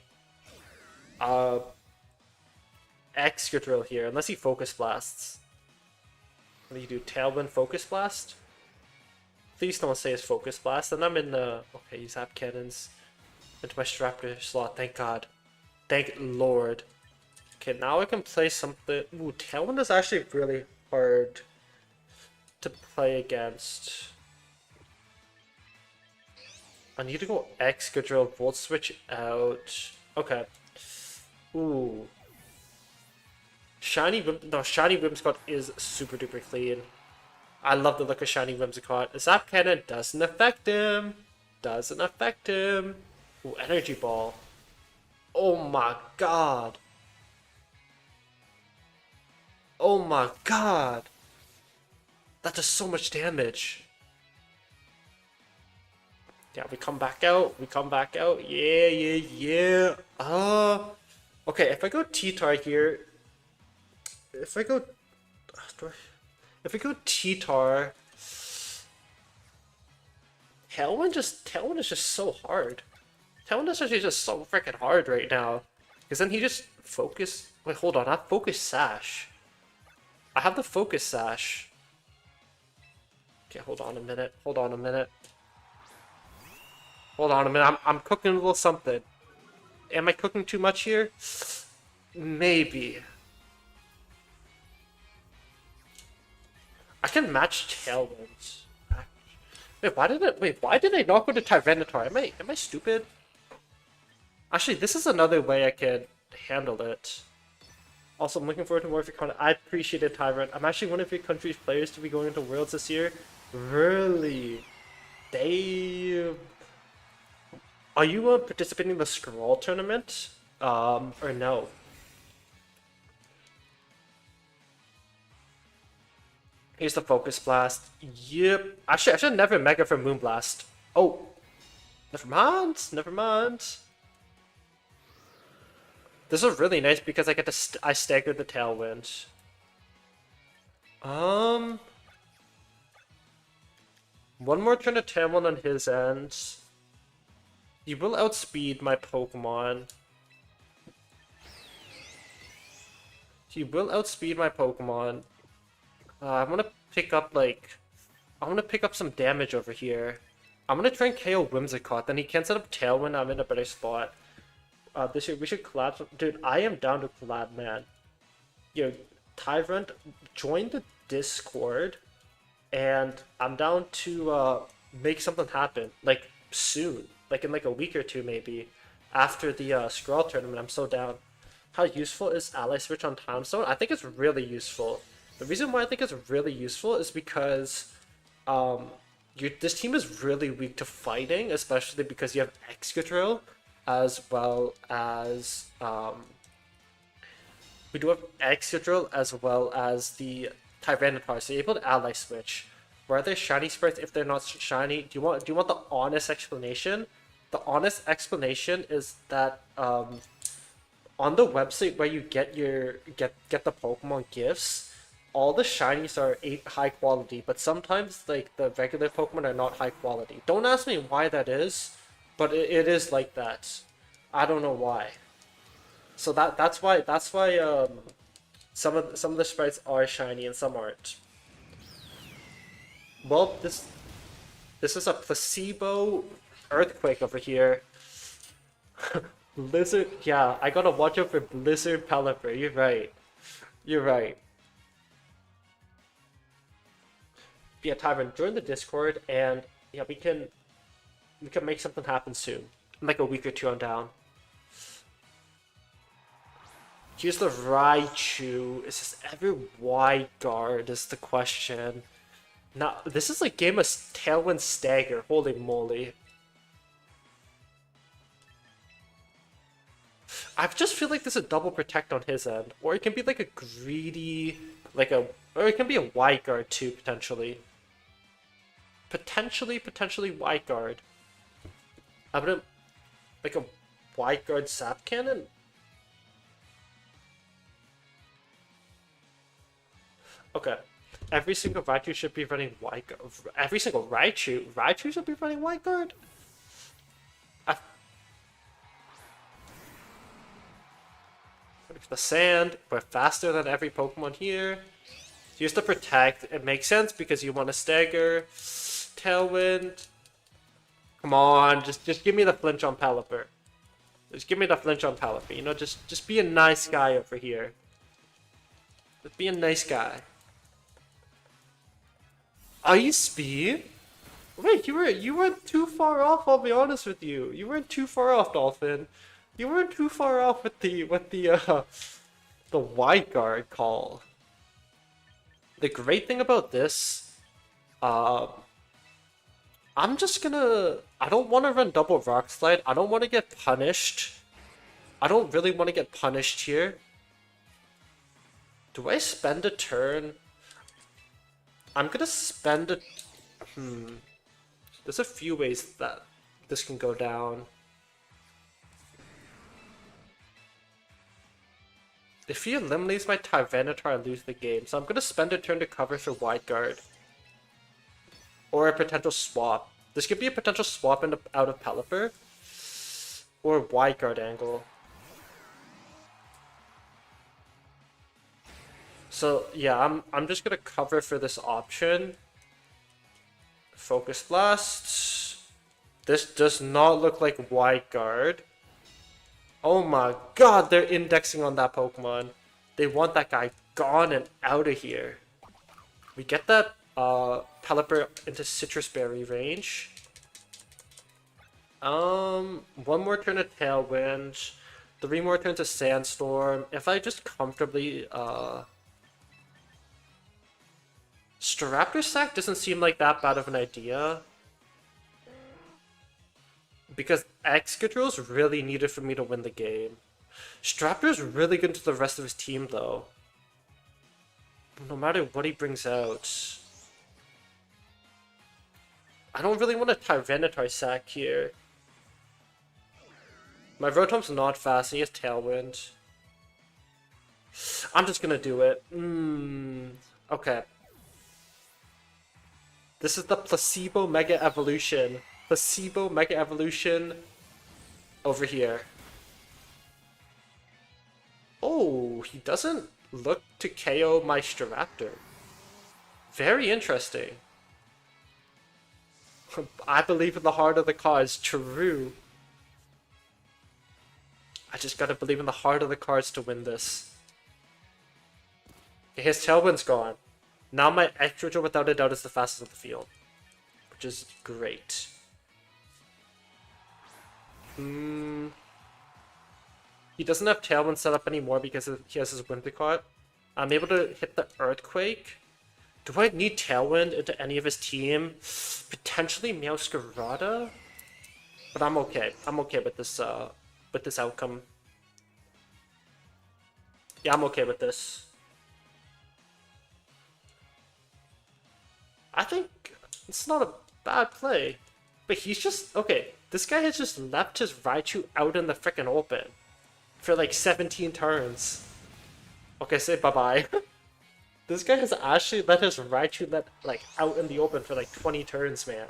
Excadrill here, unless he Focus Blasts. What do you do? Tailwind Focus Blast? Please don't say it's Focus Blast. And I'm in the... Okay, use Zap Cannons into my Staraptor slot. Thank God. Thank Lord. Okay, now I can play something... Ooh, Tailwind is actually really hard to play against. I need to go Excadrill, Volt Switch out. Okay. Ooh. Shiny Whimsicott is super duper clean. I love the look of Shiny Whimsicott. Zap Cannon doesn't affect him. Doesn't affect him. Ooh, Energy Ball. Oh my god. Oh my god. That does so much damage. Yeah, we come back out. We come back out. Yeah, yeah, yeah. Okay, if I go T-Tar here... If I go T-Tar... Tailwind is just so hard. Tailwind is actually just so freaking hard right now. Because then he just focus... Wait, hold on. I have Focus Sash. I have the Focus Sash. Okay, hold on a minute. Hold on a minute. Hold on a minute. I'm cooking a little something. Am I cooking too much here? Maybe. I can match Tailwinds. Wait, why did I not go to Tyranitar? Am I stupid? Actually, this is another way I could handle it. Also, I'm looking forward to more of your content. I appreciate it, Tyrant. I'm actually one of your country's players to be going into Worlds this year. Really? Damn. Are you participating in the Scroll tournament? Or no? Here's the Focus Blast. Yep. Actually, I should never Mega for Moonblast. Oh. Never mind. Never mind. This is really nice because I get to I stagger the Tailwind. One more turn of Tailwind on his end. You will outspeed my Pokemon. He will outspeed my Pokemon. I want to pick up some damage over here. I'm gonna try and KO Whimsicott. Then he can't set up Tailwind. I'm in a better spot. This year we should collab. Dude, I am down to collab, man. Yo, Tyrant, join the Discord, and I'm down to make something happen. Like soon, like in like a week or two, maybe after the Scroll tournament. I'm so down. How useful is Ally Switch on Time Stone? I think it's really useful. The reason why I think it's really useful is because this team is really weak to fighting, especially because you have Excadrill, as well as we do have Excadrill as well as the Tyranitar, so you're able to ally switch. Where are they shiny sprites if they're not shiny? Do you want the honest explanation? The honest explanation is that on the website where you get the Pokemon gifts, all the shinies are high quality, but sometimes like the regular Pokemon are not high quality. Don't ask me why that is, but it is like that. I don't know why. So that's why some of the sprites are shiny and some aren't. Well, this is a placebo earthquake over here. Blizzard, yeah, I gotta watch out for Blizzard Pelipper. You're right. You're right. Yeah, Tyron, join the Discord, and yeah, we can make something happen soon, in like a week or two on down. Here's the Raichu. Is this ever wide guard? Is the question. Now, this is a game of Tailwind Stagger. Holy moly. I just feel like there's a double protect on his end. Or it can be like a greedy, or it can be a wide guard too, potentially. Potentially wide guard. I'm gonna, like a wide guard sap cannon? Okay. Every single Raichu should be running wide guard. Every single Raichu should be running wide guard? I the sand, we're faster than every Pokemon here. Here's the protect. It makes sense because you want to stagger. Tailwind. Come on, just give me the flinch on Pelipper. Just give me the flinch on Pelipper. You know, just be a nice guy over here. Just be a nice guy. Ice Speed? Wait, you weren't too far off, I'll be honest with you. You weren't too far off, Dolphin. You weren't too far off with the wide guard call. The great thing about this, I'm just gonna... I don't want to run double Rock Slide. I don't want to get punished. I don't really want to get punished here. Do I spend a turn? I'm gonna spend a... There's a few ways that this can go down. If he eliminates my Tyranitar, I lose the game. So I'm gonna spend a turn to cover for wide guard. Or a potential swap. This could be a potential swap out of Pelipper. Or wide guard angle. So yeah, I'm just gonna cover for this option. Focus Blast. This does not look like wide guard. Oh my god, they're indexing on that Pokemon. They want that guy gone and out of here. We get that Pelipper into Citrus Berry range. One more turn of Tailwind. 3 more turns of Sandstorm. If I just comfortably Staraptor Sack doesn't seem like that bad of an idea. Because Excadrill is really needed for me to win the game. Staraptor's really good to the rest of his team though. No matter what he brings out. I don't really want a Tyranitar Sack here. My Rotom's not fast and he has Tailwind. I'm just gonna do it. Okay. This is the Placebo Mega Evolution. Placebo Mega Evolution over here. Oh, he doesn't look to KO my Staraptor. Very interesting. I believe in the heart of the cards. True. I just gotta believe in the heart of the cards to win this. Okay, his Tailwind's gone. Now my Excadrill without a doubt is the fastest of the field. Which is great. He doesn't have Tailwind set up anymore because he has his Whimsicott. I'm able to hit the Earthquake. Do I need Tailwind into any of his team? Potentially Meowscarada? But I'm okay. I'm okay with this outcome. Yeah, I'm okay with this. I think it's not a bad play. But he's just... Okay, this guy has just left his Raichu out in the frickin' open. For like 17 turns. Okay, say bye-bye. This guy has actually let his Raichu out in the open for like 20 turns, man.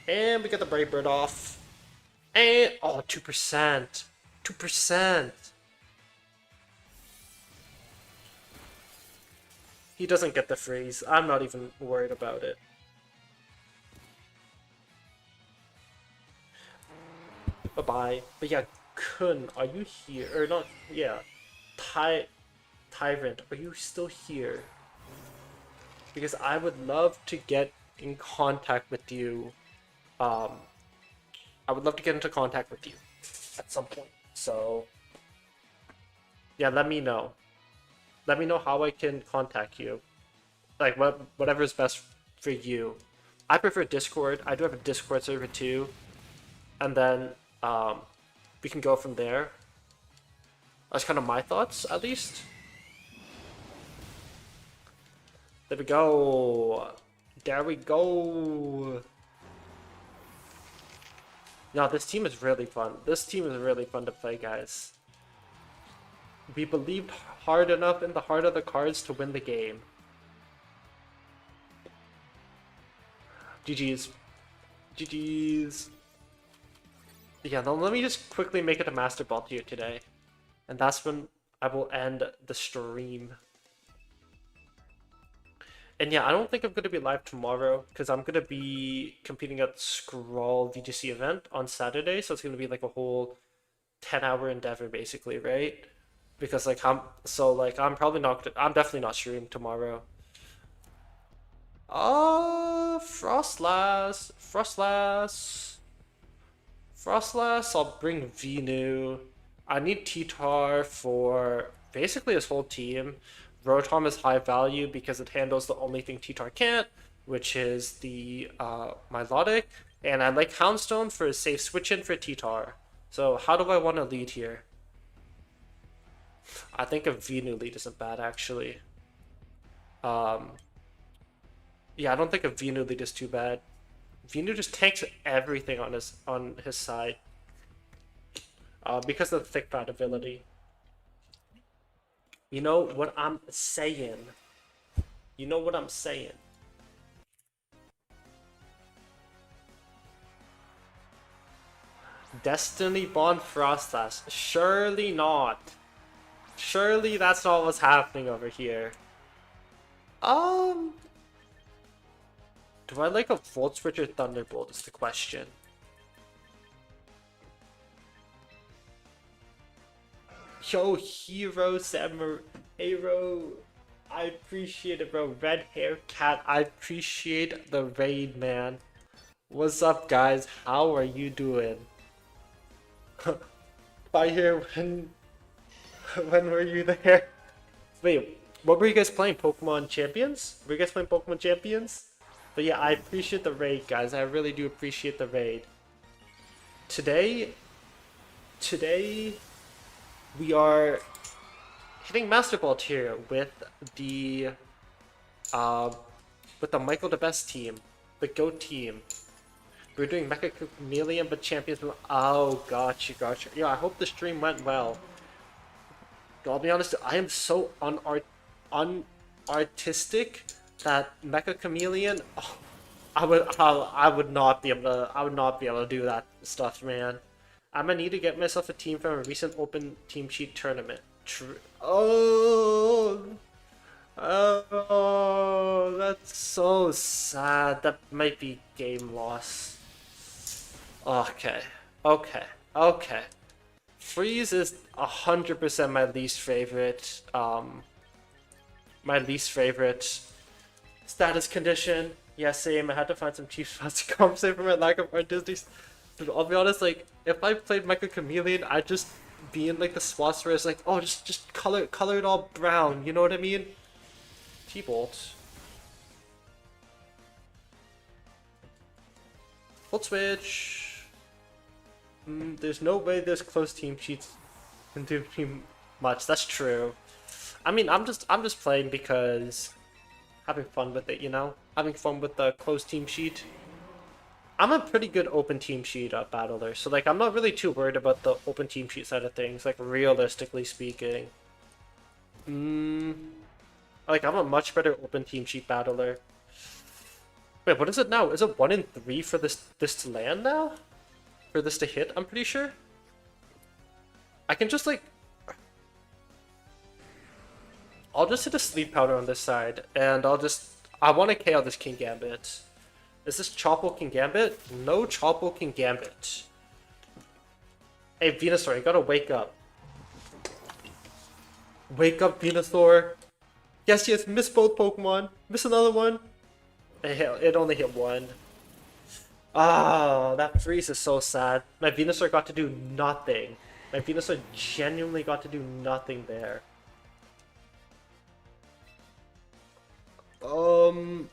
And we get the Brave Bird off. And oh, 2%. 2%. He doesn't get the freeze. I'm not even worried about it. Bye-bye. But yeah, Kun, are you here? Or not, yeah. Tyrant, are you still here? Because I would love to get in contact with you. I would love to get into contact with you at some point. So, yeah, let me know. Let me know how I can contact you. Like, whatever is best for you. I prefer Discord. I do have a Discord server too. And then, we can go from there. That's kind of my thoughts, at least. There we go. There we go. No, this team is really fun. This team is really fun to play, guys. We believed hard enough in the heart of the cards to win the game. GG's. GG's. Yeah, now let me just quickly make it a Master Ball tier today. And that's when I will end the stream. And yeah, I don't think I'm going to be live tomorrow because I'm going to be competing at the Scroll VGC event on Saturday. So it's going to be like a whole 10-hour endeavor basically, right? Because like I'm probably not, I'm definitely not streaming tomorrow. Frostlass. I'll bring Venu. I need T-Tar for basically his whole team. Rotom is high value because it handles the only thing T-Tar can't, which is the Milotic. And I like Houndstone for a safe switch-in for T-Tar. So how do I want to lead here? I think a Venu lead isn't bad, actually. Yeah, I don't think a Venu lead is too bad. Venu just tanks everything on his side. Because of the thick fat ability. You know what I'm saying? You know what I'm saying? Destiny Bond Frostlass. Surely not. Surely that's not what's happening over here. Do I like a Volt Switch or Thunderbolt is the question. Yo, Hero Samurai, I appreciate it, bro. Red Hair Cat, I appreciate the raid, man. What's up, guys? How are you doing? I hear when were you there? Wait, what were you guys playing? Pokemon Champions? Were you guys playing Pokemon Champions? But yeah, I appreciate the raid, guys. I really do appreciate the raid. Today, we are hitting Master Ball tier with the Michael the Best team, the GOAT team. We're doing Mecha Chameleon, but Champions. Oh, gotcha. Yeah, I hope the stream went well. I'll be honest, I am so unartistic that Mecha Chameleon. Oh, I would not be able to do that stuff, man. I'm gonna need to get myself a team from a recent open team sheet tournament. Oh, that's so sad. That might be game loss. Okay. Freeze is 100% my least favorite. My least favorite status condition. Yeah, same. I had to find some cheap spots to compensate for my lack of artistic. Dude, I'll be honest, like, if I played Mecha Chameleon, I'd just be in, like, the spots where it's like, oh, just color it all brown, you know what I mean? T-Bolt. Volt Switch. There's no way this close team sheets can do me much, that's true. I mean, I'm just playing because having fun with it, you know? Having fun with the close team sheet. I'm a pretty good open team sheet battler, so like I'm not really too worried about the open team sheet side of things, like realistically speaking. Like I'm a much better open team sheet battler. Wait, what is it now? Is it 1 in 3 for this to land now? for this to hit, I'm pretty sure. I can just like... I'll just hit a sleep powder on this side, and I want to KO this King Gambit. Is this Chopo King Gambit? No Chopo King Gambit. Hey, Venusaur, you gotta wake up. Wake up, Venusaur. Yes, miss both Pokemon. Miss another one. It only hit one. Ah, that freeze is so sad. My Venusaur got to do nothing. My Venusaur genuinely got to do nothing there. Okay,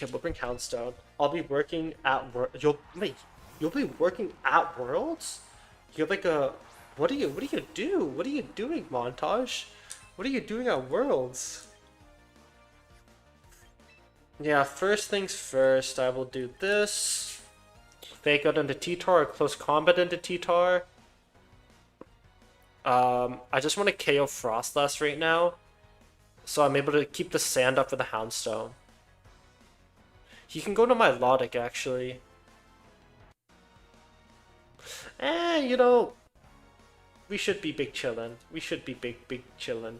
we'll bring Houndstone. I'll be working at You'll be working at Worlds? You're like a... What do you do? What are you doing, Montage? What are you doing at Worlds? Yeah, first things first, I will do this. Fake out into T-Tar or close combat into T-Tar. I just want to KO Frostlass right now, so I'm able to keep the sand up for the Houndstone. He can go to my Melodic, actually. You know, we should be big chillin'. We should be big chillin'.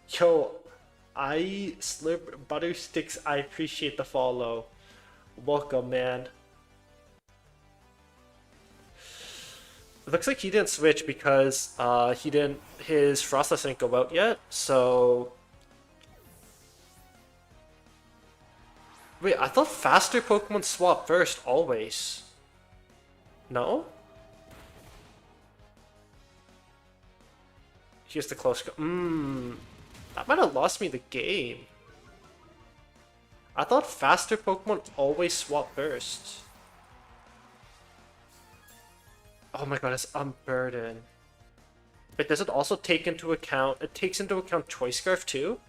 Yo, I slurp butter sticks. I appreciate the follow. Welcome, man. It looks like he didn't switch because his Frostlass didn't go out yet, so... Wait, I thought faster Pokemon swap first, always. No? Here's the close go. That might have lost me the game. I thought faster Pokemon always swap first. Oh my god, it's Unburden. But does it also take into account... It takes into account Choice Scarf too?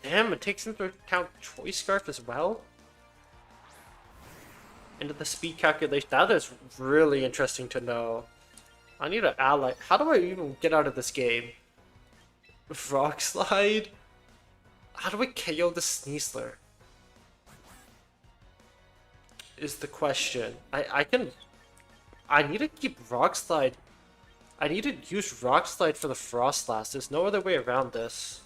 Damn, it takes into account Choice Scarf as well? Into the speed calculation. That is really interesting to know. I need an ally. How do I even get out of this game? Rock Slide? How do I KO the Sneasler? Is the question. I need to keep Rock Slide. I need to use Rock Slide for the Frostlass. There's no other way around this.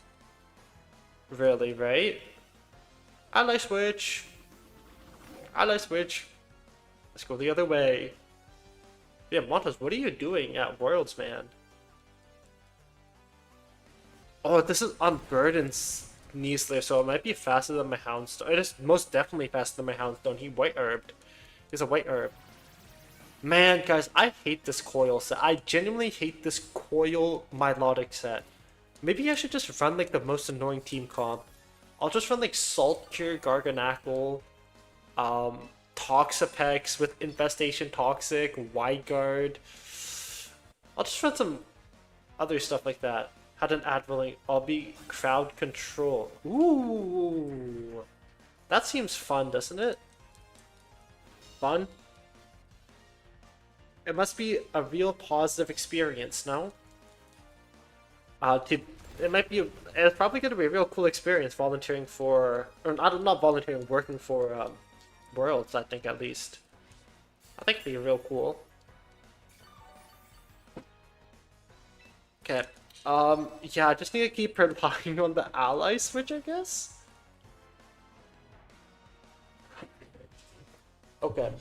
Really, right? Ally switch. Ally switch. Let's go the other way. Yeah, Montas, what are you doing at Worlds, man? Oh, this is Unburden's Sneasler, so it might be faster than my Houndstone. It is most definitely faster than my Houndstone. He White Herbed. He's a White Herb. Man, guys, I hate this Coil set. I genuinely hate this Coil Milotic set. Maybe I should just run like the most annoying team comp. I'll just run like Salt Cure, Garganackle, Toxapex with Infestation Toxic, Wide Guard. I'll just run some other stuff like that. Had an Adrenaline. I'll be Crowd Control. Ooh, that seems fun, doesn't it? Fun. It must be a real positive experience, no? It's probably going to be a real cool experience volunteering for, or not volunteering, working for Worlds, I think, at least. I think it'd be real cool. Okay, yeah, I just need to keep relying on the ally switch, I guess? Okay.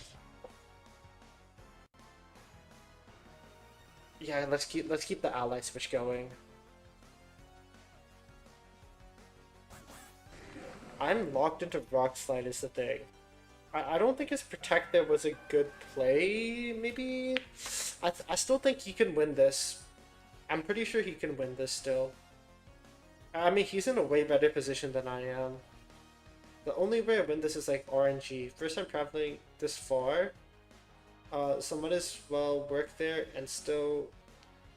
Yeah, let's keep the ally switch going. I'm locked into Rock Slide is the thing. I don't think his Protect there was a good play, maybe? I still think he can win this. I'm pretty sure he can win this still. I mean, he's in a way better position than I am. The only way I win this is like RNG. First time traveling this far. So might as well work there and still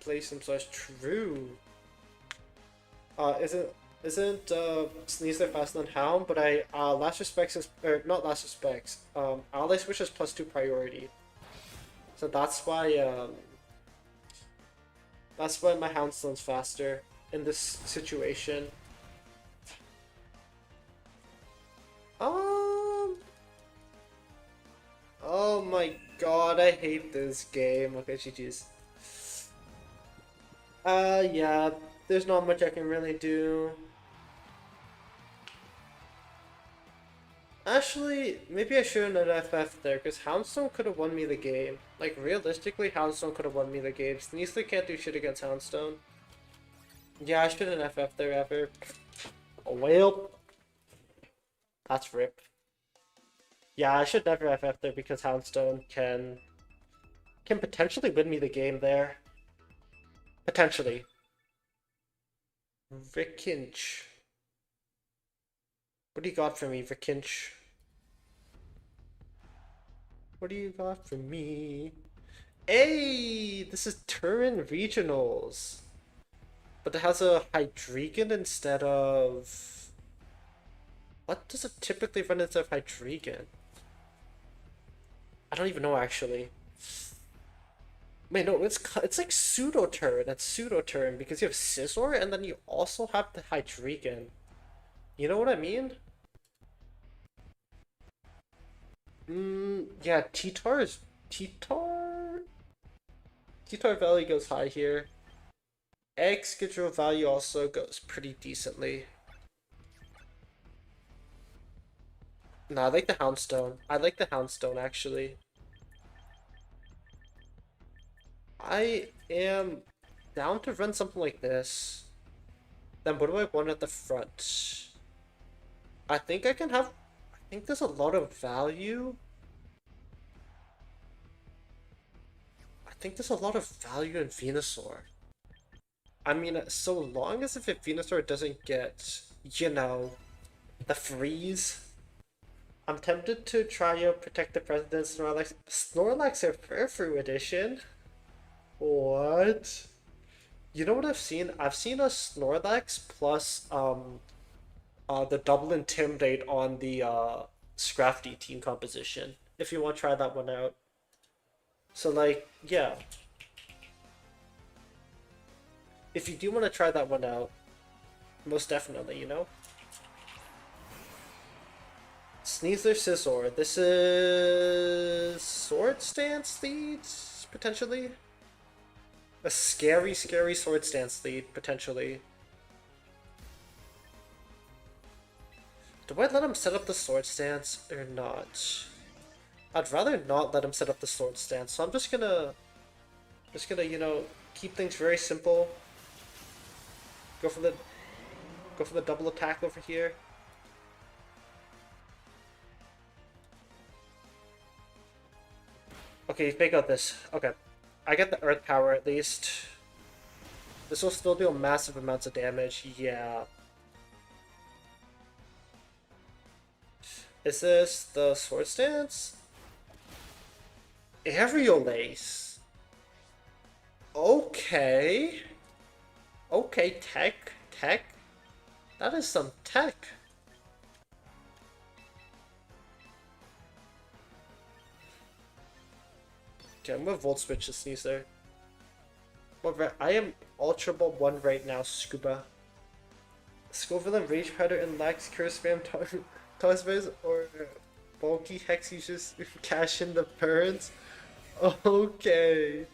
play some slash true. Isn't Sneasler faster than Hound? But last respects is, or not last respects. Ally switch is +2 priority. So that's why my Houndstone's faster in this situation. god, I hate this game. Okay, GG's. Yeah, there's not much I can really do. Actually, maybe I shouldn't have FF there, because Houndstone could have won me the game. Like, realistically, Houndstone could have won me the game. Sneasler can't do shit against Houndstone. Yeah, I shouldn't FF there ever. Oh, well. That's rip. Yeah, I should never FF there because Houndstone can potentially win me the game there. Potentially. Rickinch. What do you got for me, Rickinch? What do you got for me? Hey! This is Turin Regionals. But it has a Hydreigon instead of... What does it typically run instead of Hydreigon? I don't even know, actually. Wait, no, it's like Pseudo-Turn. That's Pseudo-Turn because you have Scizor and then you also have the Hydreigon. You know what I mean? Yeah, T-Tar value goes high here. Excadrill value also goes pretty decently. No, I like the Houndstone. I like the Houndstone, actually. I am down to run something like this. Then what do I want at the front? I think I can have... I think there's a lot of value. I think there's a lot of value in Venusaur. I mean, so long as if Venusaur doesn't get, you know, the freeze. I'm tempted to try out Protect the President Snorlax. Snorlax or Furfrou edition? What? You know what I've seen? I've seen a Snorlax plus the double Intimidate on the Scrafty team composition. If you want to try that one out. So like, yeah. If you do want to try that one out, most definitely, you know? Sneasler Scizor. This is Sword Stance lead, potentially? A scary, scary Sword Stance lead, potentially. Do I let him set up the Sword Stance or not? I'd rather not let him set up the Sword Stance, so I'm just gonna, you know, keep things very simple. Go for the double attack over here. Okay, fake out this. Okay. I get the Earth Power at least. This will still deal massive amounts of damage. Yeah. Is this the Sword Stance? Aerial Ace. Okay. Okay, tech. That is some tech. Okay, I'm gonna Volt Switch to Sneeze there. Well, I am Ultra Ball 1 right now, Scuba. Scoville and Rage Powder and Lax Curse Spam Tossbase or Bulky Hex uses cash in the parents. Okay.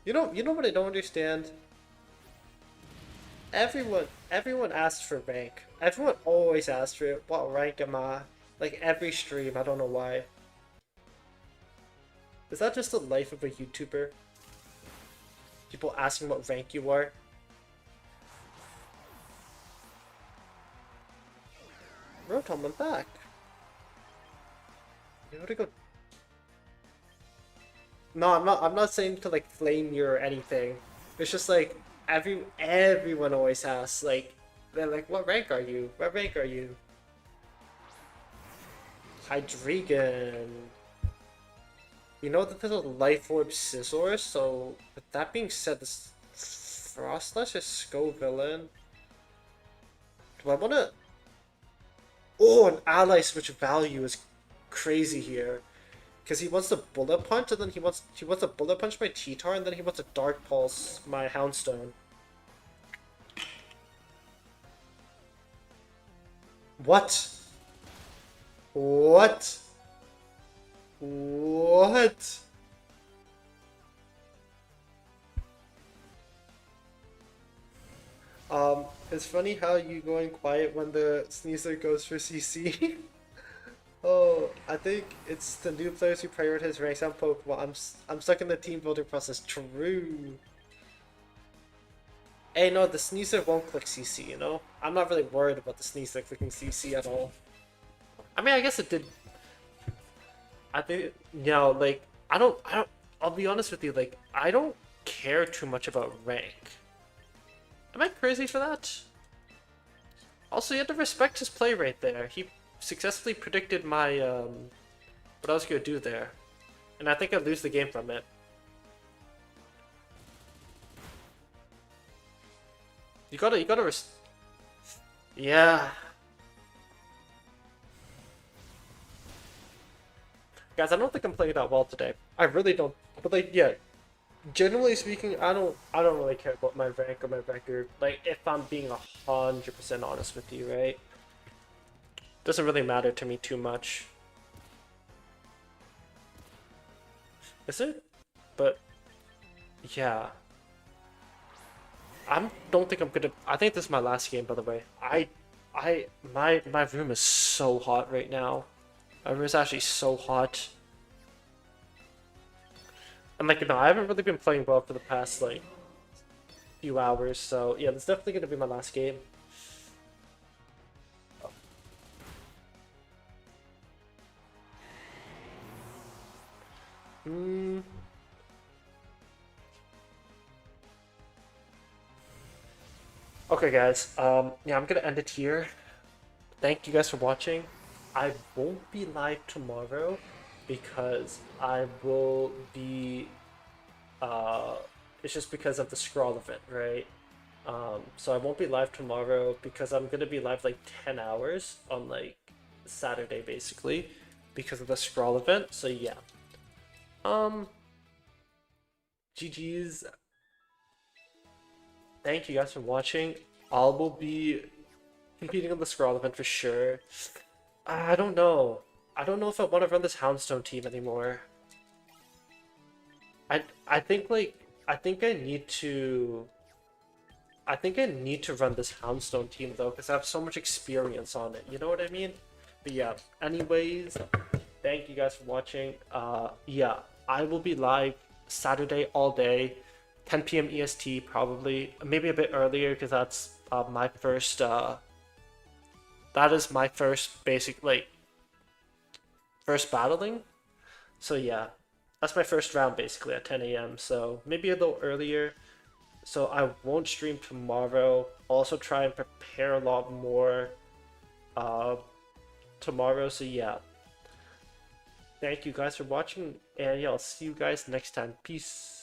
You know what I don't understand? Everyone asks for rank. Everyone always asks for it. What rank am I? Like every stream, I don't know why. Is that just the life of a YouTuber? People asking what rank you are? Rotom, I'm back. You know to go. No, I'm not saying to like flame you or anything. It's just like everyone always asks, like, they're like, what rank are you? What rank are you? Hydreigon. You know that there's a Life Orb Scizor, so with that being said, this Frostlash is Scovillain. Do I wanna... Oh, an ally switch value is crazy here. Because he wants to Bullet Punch, and then he wants to Bullet Punch my T-Tar, and then he wants to Dark Pulse my Houndstone. What? What? What? It's funny how you going quiet when the sneezer goes for CC. Oh, I think it's the new players who prioritize ranks on Pokemon. I'm stuck in the team building process. True. Hey, no, the sneezer won't click CC, you know? I'm not really worried about the sneezer clicking CC at all. I mean, I guess it did. I think, like, I'll be honest with you, like, I don't care too much about rank. Am I crazy for that? Also, you have to respect his play right there. He successfully predicted my, what I was gonna do there. And I think I'd lose the game from it. You gotta yeah. Guys, I don't think I'm playing that well today. I really don't. But like, yeah, generally speaking, I don't really care about my rank or my record. Like, if I'm being 100% honest with you, right? Doesn't really matter to me too much. Is it? But yeah. Don't think I'm gonna. I think this is my last game, by the way. My room is so hot right now. My room is actually so hot. And like, I haven't really been playing well for the past like few hours. So yeah, this is definitely gonna be my last game. Hmm. Okay, guys. Yeah, I'm gonna end it here. Thank you guys for watching. I won't be live tomorrow because I will be. It's just because of the scroll event, right? So I won't be live tomorrow because I'm gonna be live like 10 hours on like Saturday, basically, because of the scroll event. So yeah. Um. GG's. Thank you guys for watching. I will be competing on the scroll event for sure. I don't know. I don't know if I want to run this Houndstone team anymore. I think like I think I need to run this Houndstone team though because I have so much experience on it. You know what I mean? But yeah. Anyways, thank you guys for watching. Yeah, I will be live Saturday all day, 10 p.m. EST probably, maybe a bit earlier because that's my first. That is my first basic like first battling. So yeah, that's my first round basically at 10 a.m. So maybe a little earlier. So I won't stream tomorrow. I'll also try and prepare a lot more tomorrow. So yeah, thank you guys for watching, and yeah, I'll see you guys next time. Peace.